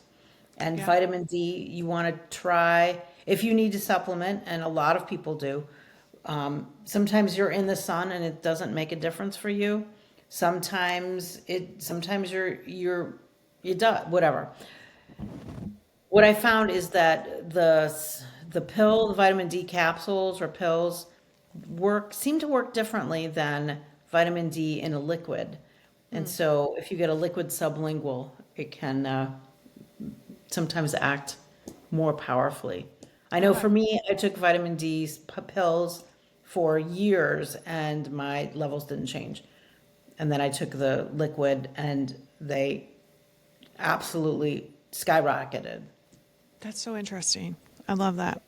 And Yeah. vitamin D, you want to try if you need to supplement, and a lot of people do. Sometimes you're in the sun and it doesn't make a difference for you. Sometimes you do whatever. What I found is that the vitamin D capsules or pills seem to work differently than vitamin D in a liquid. And so if you get a liquid sublingual, it can sometimes act more powerfully. I know Okay. for me, I took vitamin D pills for years and my levels didn't change. And then I took the liquid and they absolutely skyrocketed. That's so interesting. I love that.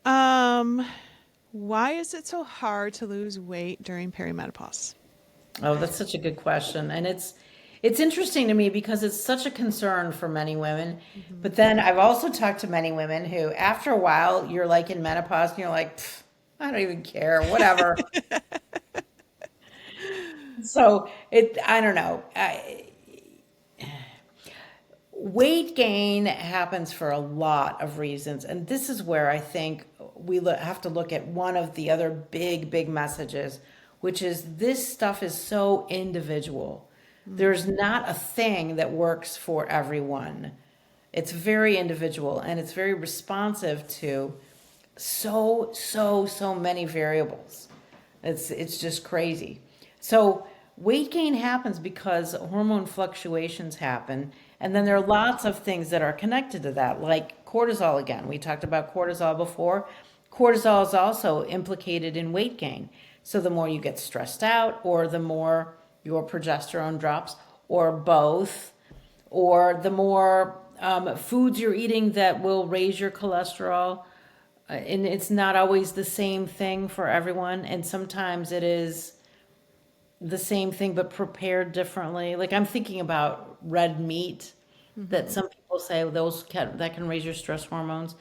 Um, why is it so hard to lose weight during perimenopause? Oh, that's such a good question. And it's interesting to me because it's such a concern for many women. But then I've also talked to many women who after a while you're like in menopause and you're like, "Pff, I don't even care, whatever." So I don't know. Weight gain happens for a lot of reasons. And this is where I think have to look at one of the other big messages, which is this stuff is so individual. There's not a thing that works for everyone. It's very individual and it's very responsive to so many variables. It's just crazy. So weight gain happens because hormone fluctuations happen, and then there are lots of things that are connected to that, like cortisol again. We talked about cortisol before. Cortisol is also implicated in weight gain. So the more you get stressed out, or the more your progesterone drops, or both, or the more foods you're eating that will raise your cholesterol. And it's not always the same thing for everyone. And sometimes it is the same thing but prepared differently. Like I'm thinking about red meat that some people say that can raise your stress hormones.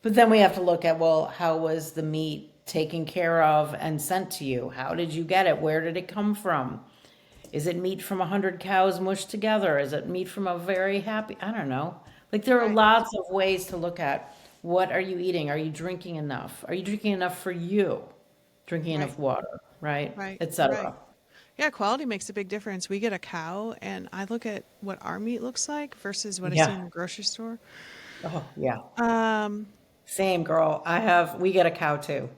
But then we have to look at, well, how was the meat taken care of and sent to you? How did you get it? Where did it come from? Is it meat from 100 cows mushed together? Is it meat from a very happy? I don't know. Like there are Right. lots of ways to look at what are you eating? Are you drinking enough? Are you drinking enough for you? Drinking Right. enough water, right? Right. Right. Etc. Yeah, quality makes a big difference. We get a cow, and I look at what our meat looks like versus what I see Yeah. in the grocery store. Oh, yeah. Um, Same girl. We get a cow too.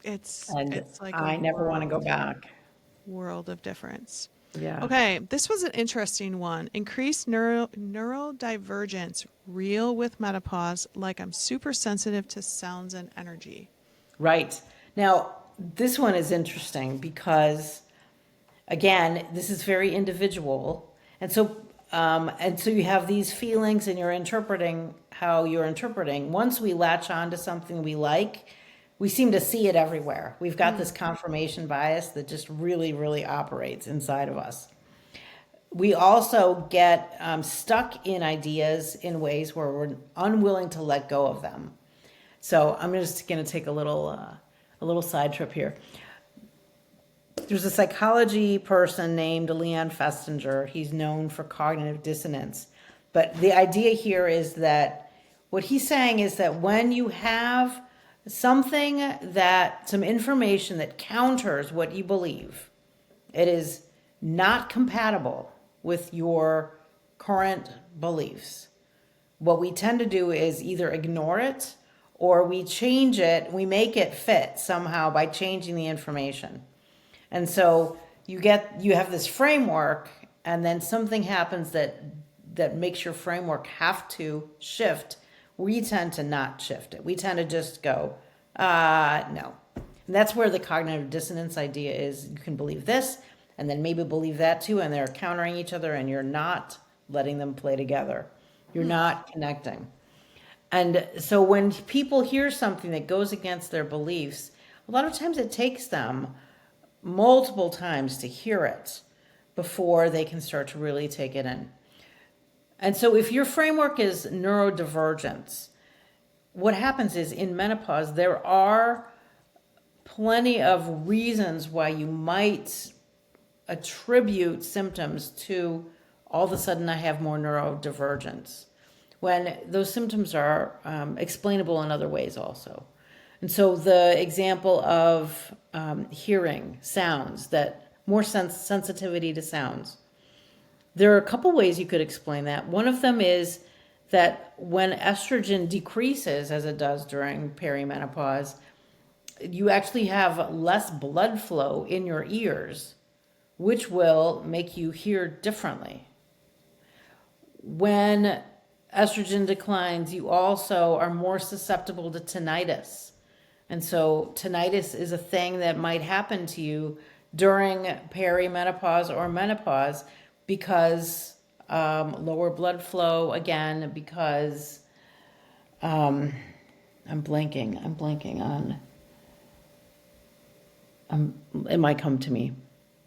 And it's like a I never want to go back. world of difference. Yeah. Okay, this was an interesting one. Increased neurodivergence, real with menopause, like I'm super sensitive to sounds and energy. Right. Now, this one is interesting because again, this is very individual. And so you have these feelings and you're interpreting how you're interpreting. Once we latch on to something we like, we seem to see it everywhere. We've got this confirmation bias that just really, really operates inside of us. We also get stuck in ideas in ways where we're unwilling to let go of them. So I'm just going to take a little side trip here. There's a psychology person named Leon Festinger. He's known for cognitive dissonance. But the idea here is that what he's saying is that when you have some information that counters what you believe, it is not compatible with your current beliefs. What we tend to do is either ignore it or we change it, we make it fit somehow by changing the information. And so you have this framework, and then something happens that makes your framework have to shift. We tend to not shift it. We tend to just go, no. And that's where the cognitive dissonance idea is. You can believe this, and then maybe believe that too, and they're countering each other, and you're not letting them play together. You're not connecting. And so when people hear something that goes against their beliefs, a lot of times it takes them multiple times to hear it before they can start to really take it in. And so if your framework is neurodivergence, what happens is in menopause, there are plenty of reasons why you might attribute symptoms to all of a sudden I have more neurodivergence, when those symptoms are explainable in other ways also. And so the example of hearing sounds, that more sensitivity to sounds. There are a couple ways you could explain that. One of them is that when estrogen decreases, as it does during perimenopause, you actually have less blood flow in your ears, which will make you hear differently. When estrogen declines, you also are more susceptible to tinnitus. And so tinnitus is a thing that might happen to you during perimenopause or menopause because lower blood flow, again, because I'm blanking on, it might come to me.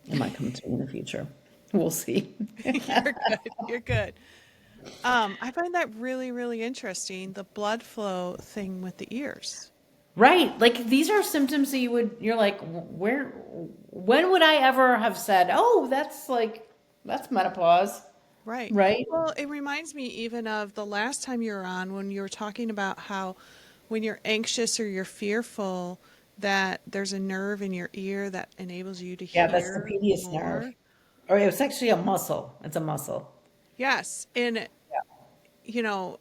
It might come to me in the future. We'll see. You're good. I find that really, really interesting, the blood flow thing with the ears. Right. Like these are symptoms that you're like, when would I ever have said, oh, that's menopause. Right. Right. Well, it reminds me even of the last time you were on when you were talking about how when you're anxious or you're fearful, that there's a nerve in your ear that enables you to Yeah, that's the hear PDS nerve. more. Or it was actually a muscle. It's a muscle. Yes. And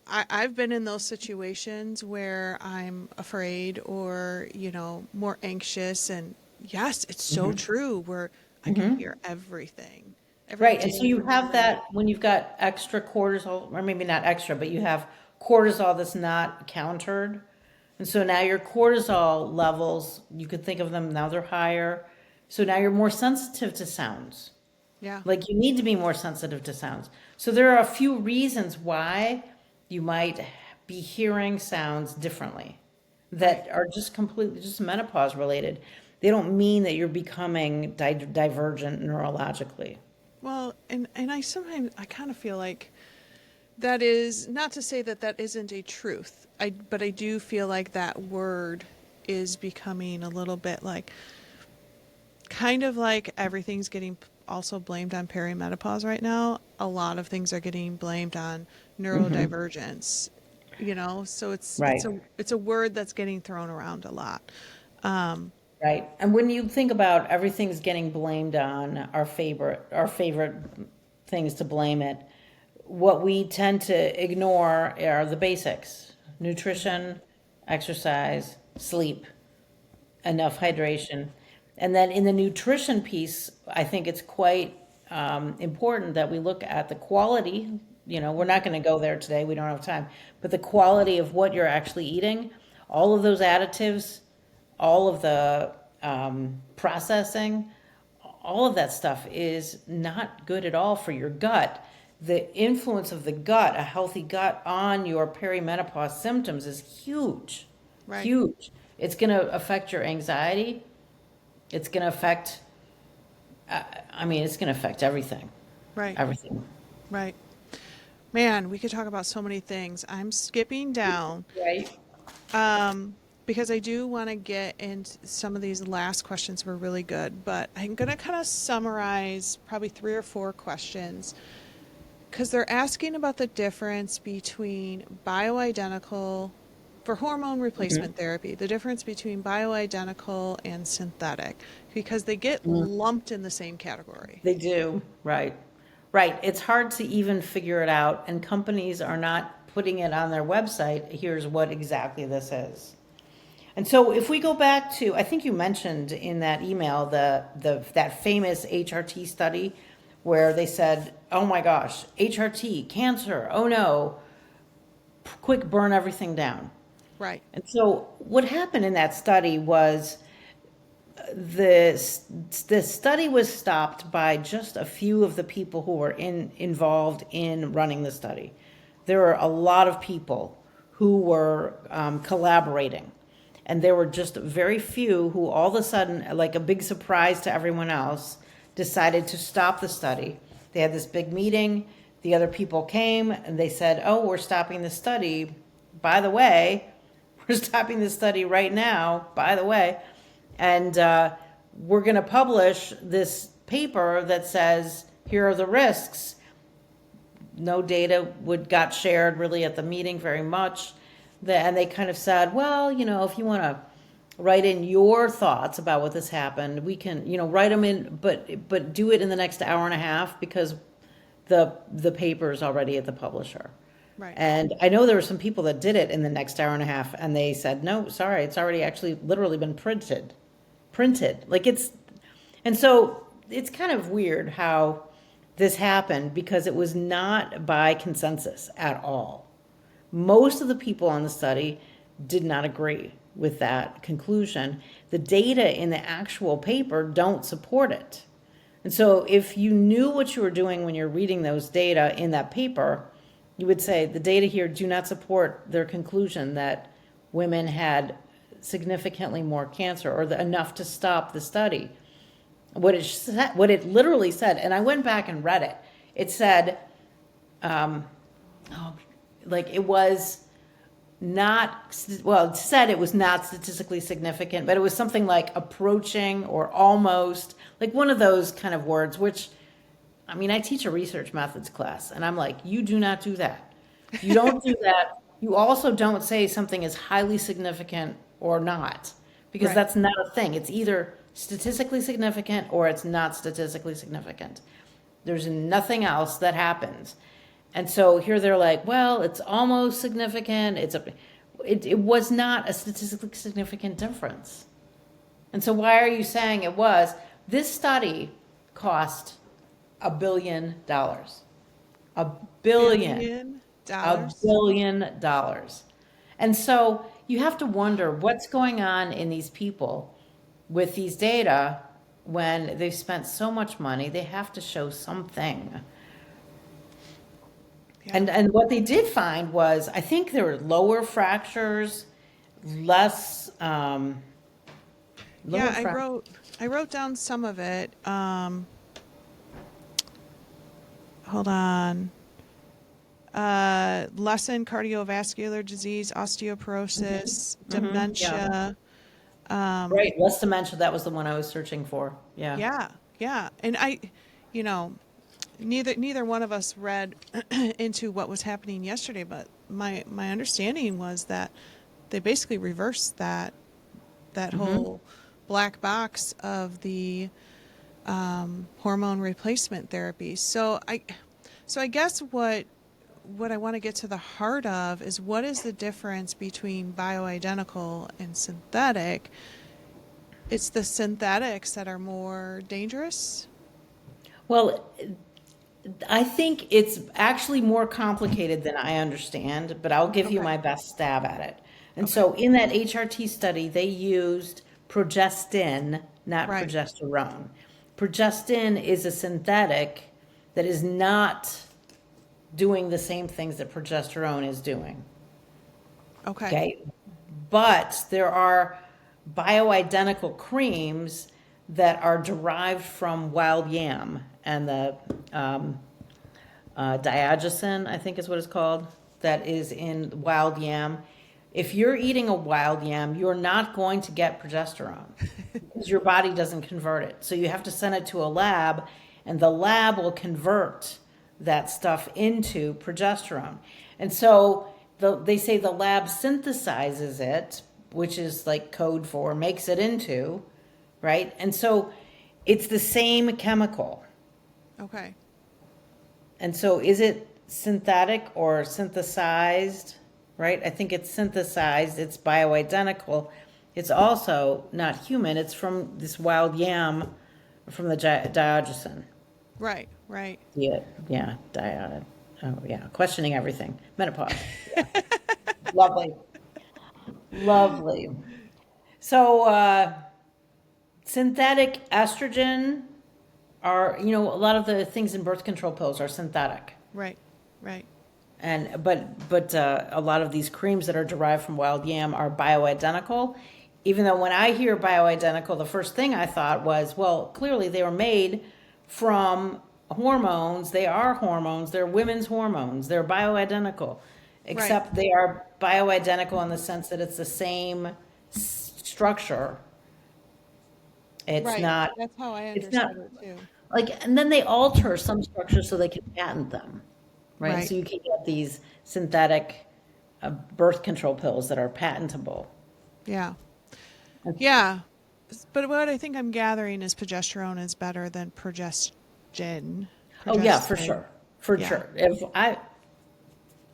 I've been in those situations where I'm afraid or, more anxious. And yes, it's so true where I can hear everything, every Right. And so you ding, have every, that when you've got extra cortisol, or maybe not extra, but you have cortisol that's not countered. And so now your cortisol levels, you could think of them now they're higher. So now you're more sensitive to sounds. yeah, Like you need to be more sensitive to sounds. So there are a few reasons why you might be hearing sounds differently that right. are just completely just menopause related. They don't mean that you're becoming divergent neurologically. Well, and I kind of feel like that is not to say that that isn't a truth. But I do feel like that word is becoming a little bit like kind of like everything's getting also blamed on perimenopause right now. A lot of things are getting blamed on neurodivergence. So Right. it's a word that's getting thrown around a lot. Right. And when you think about everything's getting blamed on our favorite things to blame it, what we tend to ignore are the basics: nutrition, exercise, sleep, enough hydration. And then in the nutrition piece, I think it's quite important that we look at the quality. We're not going to go there today, we don't have time, but the quality of what you're actually eating, all of those additives, all of the processing, all of that stuff is not good at all for your gut. The influence of the gut, a healthy gut, on your perimenopause symptoms is huge, Right. huge. It's going to affect your anxiety. It's going to affect, it's going to affect everything. Right. Everything. Right. Man, we could talk about so many things. I'm skipping down Right. because I do want to get into some of these last questions were really good, but I'm going to kind of summarize probably 3 or 4 questions because they're asking about the difference between bioidentical for hormone replacement therapy, the difference between bioidentical and synthetic, because they get lumped in the same category. They do. Right. Right. It's hard to even figure it out, and companies are not putting it on their website. Here's what exactly this is. And so if we go back to, I think you mentioned in that email that famous HRT study where they said, "Oh my gosh, HRT, cancer. Oh no, quick burn everything down." Right. And so what happened in that study was the study was stopped by just a few of the people who were involved in running the study. There were a lot of people who were collaborating, and there were just very few who all of a sudden, like a big surprise to everyone else, decided to stop the study. They had this big meeting. The other people came and they said, "Oh, we're stopping the study. By the way, we're stopping the study right now, by the way. And we're going to publish this paper that says, here are the risks." No data got shared really at the meeting very much. And they kind of said, well, if you want to write in your thoughts about what this happened, we can, write them in, but do it in the next hour and a half because the paper is already at the publisher. Right. And I know there were some people that did it in the next hour and a half, and they said, no, sorry, it's already actually literally been printed. And so it's kind of weird how this happened because it was not by consensus at all. Most of the people on the study did not agree with that conclusion. The data in the actual paper don't support it. And so if you knew what you were doing when you're reading those data in that paper, you would say the data here do not support their conclusion that women had significantly more cancer or enough to stop the study. What it literally said, and I went back and read it. It said, it was not, well, it said it was not statistically significant, but it was something like approaching or almost, like one of those kind of words, which, I teach a research methods class, and I'm like, you do not do that. You don't do that. You also don't say something is highly significant or not, because Right. that's not a thing. It's either statistically significant or it's not statistically significant. There's nothing else that happens. And so here they're like, well, it's almost significant. It was not a statistically significant difference. And so why are you saying it was? This study cost $1 billion. $1 billion. $1 billion. And so you have to wonder what's going on in these people with these data when they've spent so much money. They have to show something. Yeah. And what they did find was, I think there were lower fractures, less. Yeah, I wrote down some of it. Hold on. Lessen cardiovascular disease, osteoporosis, dementia. Right, less dementia. That was the one I was searching for. Yeah. Yeah. And neither one of us read into what was happening yesterday, but my understanding was that they basically reversed that whole black box of the hormone replacement therapy. So I guess what I want to get to the heart of is what is the difference between bioidentical and synthetic? It's the synthetics that are more dangerous? Well, I think it's actually more complicated than I understand, but I'll give you Okay. my best stab at it. And Okay. so in that HRT study, they used progestin, not Right. progesterone. Progestin is a synthetic that is not doing the same things that progesterone is doing. Okay. Okay. But there are bioidentical creams that are derived from wild yam and the diogesin, I think is what it's called, that is in wild yam. If you're eating a wild yam, you're not going to get progesterone because your body doesn't convert it. So you have to send it to a lab, and the lab will convert that stuff into progesterone. And so they say the lab synthesizes it, which is like code for makes it into, right? And so it's the same chemical. Okay. And so is it synthetic or synthesized, right? I think it's synthesized, it's bioidentical. It's also not human, it's from this wild yam from the diogesin. Right, right. Yeah, oh yeah, questioning everything. Menopause. Yeah. Lovely. Lovely. So synthetic estrogen are, a lot of the things in birth control pills are synthetic. Right, right. And but a lot of these creams that are derived from wild yam are bioidentical. Even though when I hear bioidentical, the first thing I thought was, well, clearly they were made from hormones. They are hormones. They're women's hormones. They're bioidentical, except they are bioidentical in the sense that it's the same structure. It's Right. not. That's how I It's not understood it too. like, and then they alter some structures so they can patent them, right? Right. So you can get these synthetic birth control pills that are patentable. Yeah. Yeah. But what I think I'm gathering is progesterone is better than progestin. Oh yeah, for Progestin. sure, for Yeah. sure.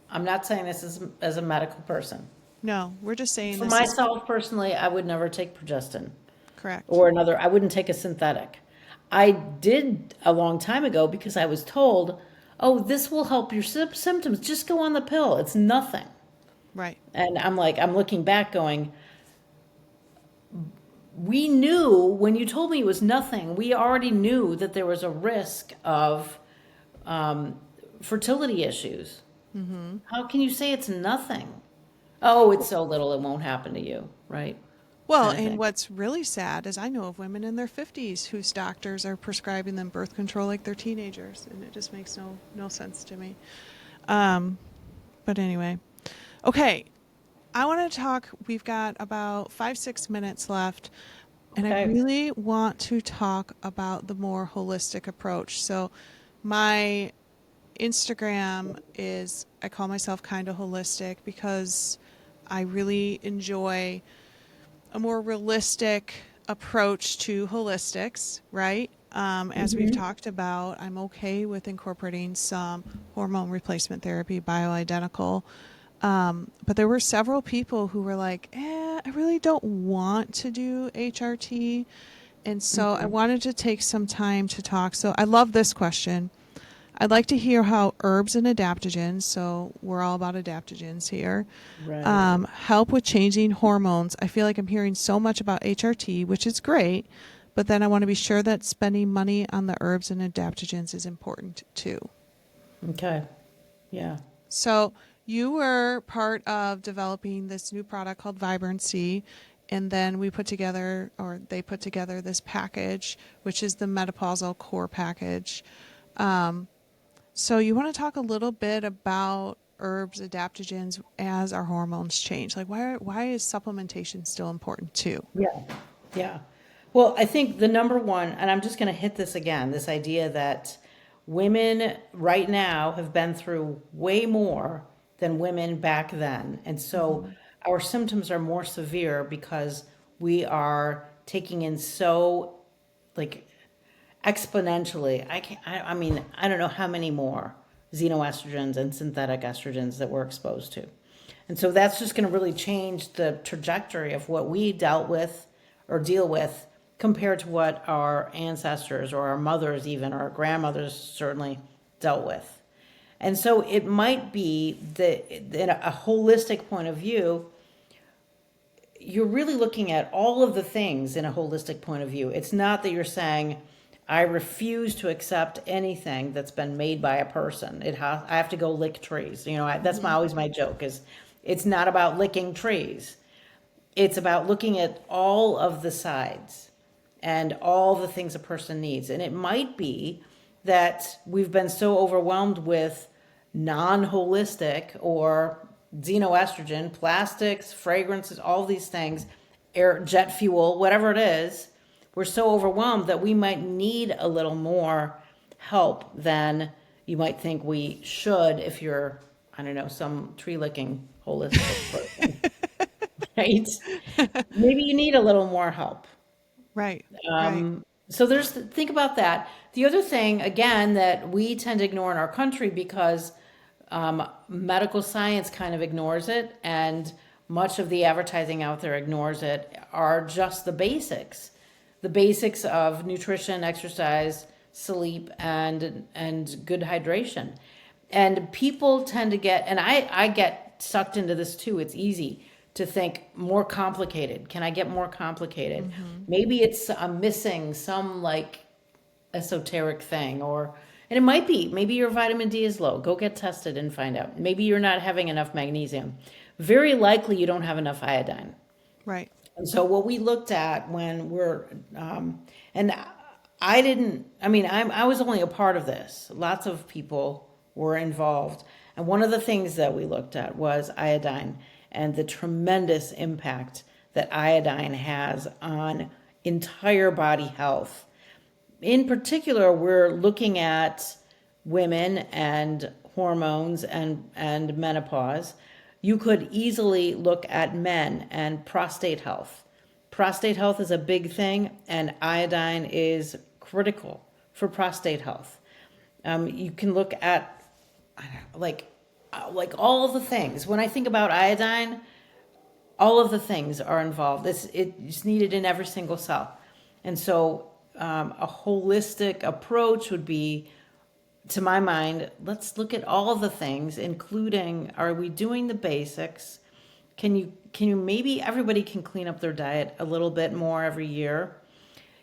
I'm not saying this as a medical person. No, we're just saying For this is myself personally, I would never take progestin correct. or another. I wouldn't take a synthetic. I did a long time ago because I was told, "Oh, this will help your symptoms. Just go on the pill. It's nothing." Right. And I'm looking back going, we knew when you told me it was nothing, we already knew that there was a risk of fertility issues. How can you say it's nothing? Oh, it's so little, it won't happen to you, right? Well, Kind of and thing. what's really sad is I know of women in their 50s whose doctors are prescribing them birth control like they're teenagers, and it just makes no sense to me. But anyway, okay. I want to talk. We've got about 5-6 minutes left, and I Okay. really want to talk about the more holistic approach. So, my Instagram is, I call myself kind of holistic because I really enjoy a more realistic approach to holistics, right? As we've talked about, I'm okay with incorporating some hormone replacement therapy, bioidentical. But there were several people who were like, I really don't want to do HRT. And so I wanted to take some time to talk. So I love this question. I'd like to hear how herbs and adaptogens, so we're all about adaptogens here, Right. help with changing hormones. I feel like I'm hearing so much about HRT, which is great, but then I want to be sure that spending money on the herbs and adaptogens is important too. Okay. Yeah. So you were part of developing this new product called Vibrancy, and then we put together, or they put together this package, which is the menopausal core package. So you want to talk a little bit about herbs, adaptogens as our hormones change? Like why is supplementation still important too? Yeah. Yeah. Well, I think the number one, and I'm just going to hit this again, this idea that women right now have been through way more than women back then. And so our symptoms are more severe because we are taking in so like exponentially. I mean, I don't know how many more xenoestrogens and synthetic estrogens that we're exposed to. And so that's just going to really change the trajectory of what we dealt with or deal with compared to what our ancestors or our mothers, even, or our grandmothers certainly dealt with. And so it might be that in a holistic point of view, you're really looking at all of the things in a holistic point of view. It's not that you're saying, I refuse to accept anything that's been made by a person. I have to go lick trees. That's always my joke is it's not about licking trees. it's about looking at all of the sides and all the things a person needs. And it might be that we've been so overwhelmed with non holistic or xenoestrogen, plastics, fragrances, all these things, air, jet fuel, whatever it is, we're so overwhelmed that we might need a little more help than you might think we should if you're, I don't know, some tree licking holistic person, right? Maybe you need a little more help. Right. Right. So think about that. The other thing, again, that we tend to ignore in our country because medical science kind of ignores it, and much of the advertising out there ignores it, are just the basics of nutrition, exercise, sleep, and good hydration. And people tend to get, and I get sucked into this too. It's easy to think more complicated. Can I get more complicated? Maybe it's I'm missing some like esoteric thing, or and it might be maybe your vitamin D is low. Go get tested and find out. Maybe you're not having enough magnesium. Very likely you don't have enough iodine. Right. And so what we looked at when and I didn't, I mean, I was only a part of this. Lots of people were involved. And one of the things that we looked at was iodine and the tremendous impact that iodine has on entire body health. In particular, we're looking at women and hormones and menopause. You could easily look at men and prostate health. Prostate health is a big thing, and iodine is critical for prostate health. You can look at like all the things. When I think about iodine, all of the things are involved. It's needed in every single cell. And so a holistic approach would be, to my mind, let's look at all of the things, including, are we doing the basics? Can you maybe everybody can clean up their diet a little bit more every year?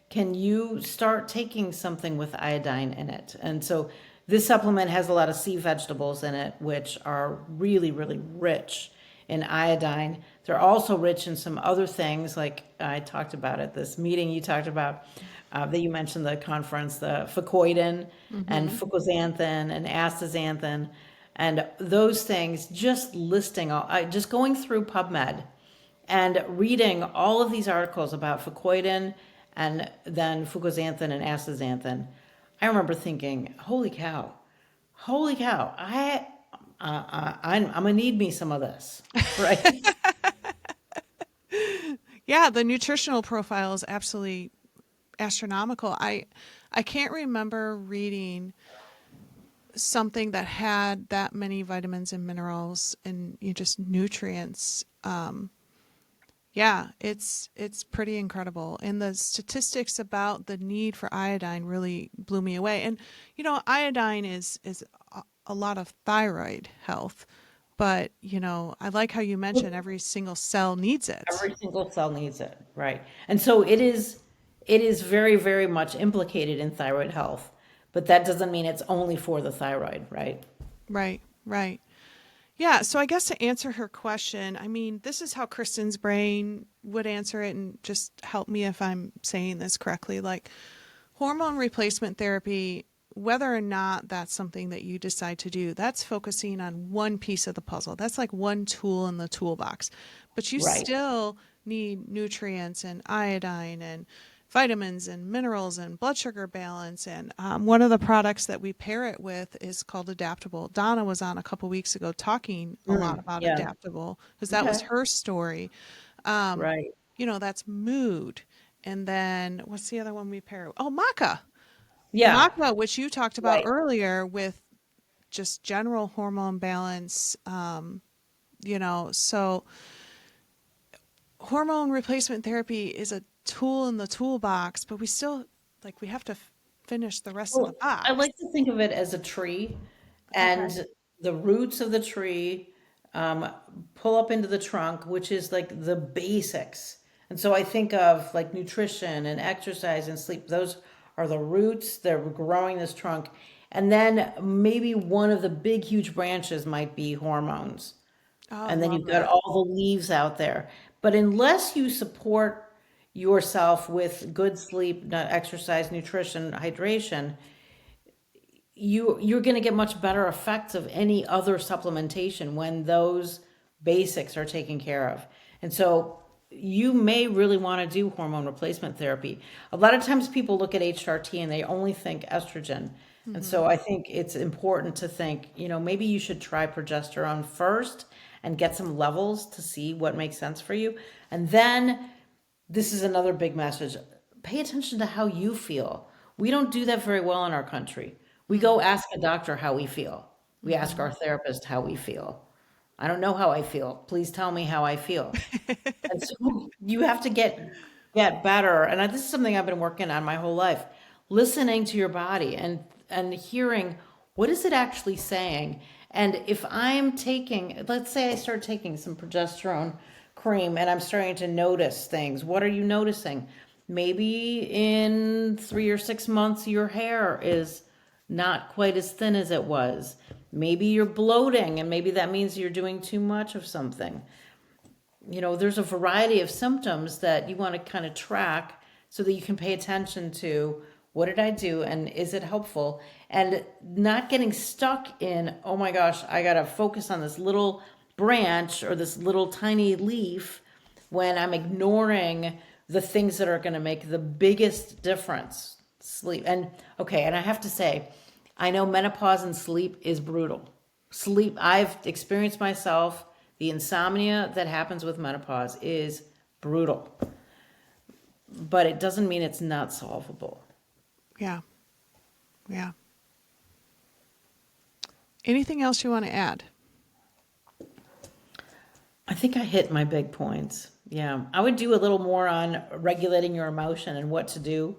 Can you start taking something with iodine in it? And so this supplement has a lot of sea vegetables in it, which are really, really rich in iodine. They're also rich in some other things, like I talked about at this meeting you talked about, that you mentioned the conference, the fucoidin and fucoxanthin and astaxanthin, and those things, just listing all, just going through PubMed and reading all of these articles about fucoidin and then fucoxanthin and astaxanthin. I remember thinking, holy cow, I'm gonna need me some of this, right? Yeah, the nutritional profile is absolutely astronomical. I can't remember reading something that had that many vitamins and minerals and just nutrients. Yeah, it's pretty incredible. And the statistics about the need for iodine really blew me away. And iodine is a lot of thyroid health, but I like how you mentioned every single cell needs it. Every single cell needs it, right? And so it is very, very much implicated in thyroid health, but that doesn't mean it's only for the thyroid, right? Right, right. Yeah, so I guess to answer her question, I mean, this is how Kristen's brain would answer it, and just help me if I'm saying this correctly. Like, hormone replacement therapy, whether or not that's something that you decide to do, that's focusing on one piece of the puzzle. That's like one tool in the toolbox. But you Right. still need nutrients and iodine and vitamins and minerals and blood sugar balance. And one of the products that we pair it with is called Adaptable. Donna was on a couple weeks ago talking a lot about Yeah. Adaptable because that was Okay. her story. Um, Right. that's mood. And then what's the other one we pair? Oh, maca. Yeah. Maca, which you talked about Right. earlier with just general hormone balance. So hormone replacement therapy is a tool in the toolbox, but we still we have to finish the rest of the Well, I box. like to think of it as a tree, Okay. and the roots of the tree um, pull up into the trunk, which is like the basics. And so I think of like nutrition and exercise and sleep. Those are the roots. They're growing this trunk. And then maybe one of the big, huge branches might be hormones. Oh, I And then love you've got that. all the leaves out there. But unless you support yourself with good sleep, exercise, nutrition, hydration, you're going to get much better effects of any other supplementation when those basics are taken care of. And so you may really want to do hormone replacement therapy. A lot of times people look at HRT and they only think estrogen. And Mm-hmm. so I think it's important to think, maybe you should try progesterone first and get some levels to see what makes sense for you. And then this is another big message. Pay attention to how you feel. We don't do that very well in our country. We go ask a doctor how we feel. We ask Mm-hmm. our therapist how we feel. I don't know how I feel. Please tell me how I feel. And so you have to get better. And this is something I've been working on my whole life. Listening to your body and hearing what is it actually saying. And if I'm taking, let's say I start taking some progesterone cream and I'm starting to notice things. What are you noticing? Maybe in 3 or 6 months, your hair is not quite as thin as it was. Maybe you're bloating, and maybe that means you're doing too much of something. There's a variety of symptoms that you want to kind of track so that you can pay attention to what did I do and is it helpful? And not getting stuck in, oh my gosh, I got to focus on this little branch or this little tiny leaf when I'm ignoring the things that are going to make the biggest difference. Sleep. And okay, and I have to say, I know menopause and sleep is brutal. Sleep, I've experienced myself, the insomnia that happens with menopause is brutal, but it doesn't mean it's not solvable. Yeah. Yeah. Anything else you want to add? I think I hit my big points. Yeah. I would do a little more on regulating your emotion and what to do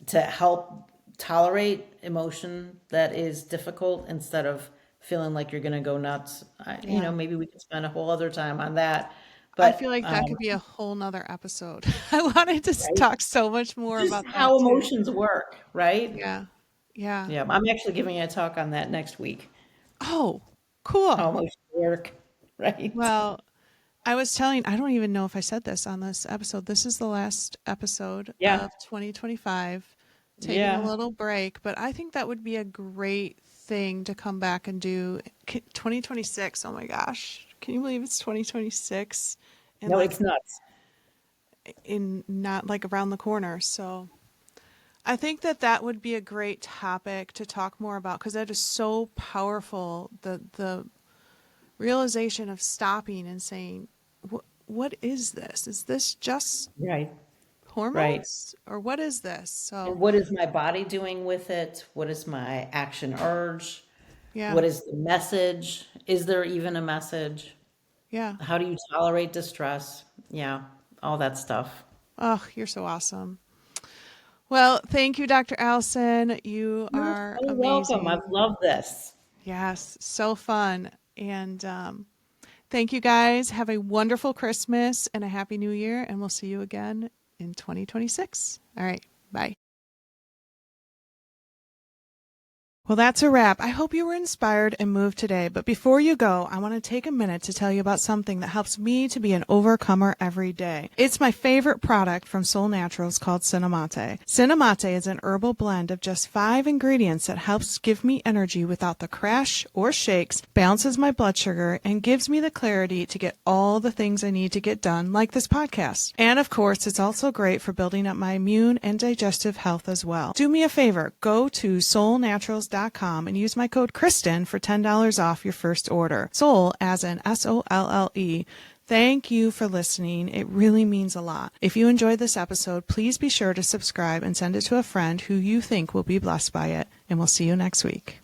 to help tolerate emotion that is difficult instead of feeling like you're going to go nuts. Yeah. Maybe we could spend a whole other time on that. I feel But, like that could be a whole nother episode. I wanted to right? talk so much more Just about that how too. emotions work, right? Yeah. Yeah. Yeah, I'm actually giving a talk on that next week. Oh, cool. How emotions work, right? Well, I don't even know if I said this on this episode. This is the last episode Yeah, of 2025, taking a yeah. little break, but I think that would be a great thing to come back and do. 2026. Oh my gosh. Can you believe it's 2026? And No, like it's nuts. in not like around the corner. So I think that that would be a great topic to talk more about because that is so powerful. The realization of stopping and saying, what is this? Is this just Right, right. hormones or what is this? So And what is my body doing with it? What is my action urge? yeah, What is the message? Is there even a message? yeah. How do you tolerate distress? Yeah, all that stuff. Oh, you're so awesome. Well, thank you, Dr. Allison. You You're are so welcome. amazing. I've loved this. Yes, so fun. And thank you guys. Have a wonderful Christmas and a happy new year. And we'll see you again in 2026. All right. Bye. Well, that's a wrap. I hope you were inspired and moved today. But before you go, I want to take a minute to tell you about something that helps me to be an overcomer every day. It's my favorite product from Soul Naturals called Cinnamate. Cinnamate is an herbal blend of just 5 ingredients that helps give me energy without the crash or shakes, balances my blood sugar, and gives me the clarity to get all the things I need to get done, like this podcast. And of course, it's also great for building up my immune and digestive health as well. Do me a favor, go to soulnaturals.com and use my code Kristen for $10 off your first order. Soul as in SOLLE. Thank you for listening. It really means a lot. If you enjoyed this episode, please be sure to subscribe and send it to a friend who you think will be blessed by it. And we'll see you next week.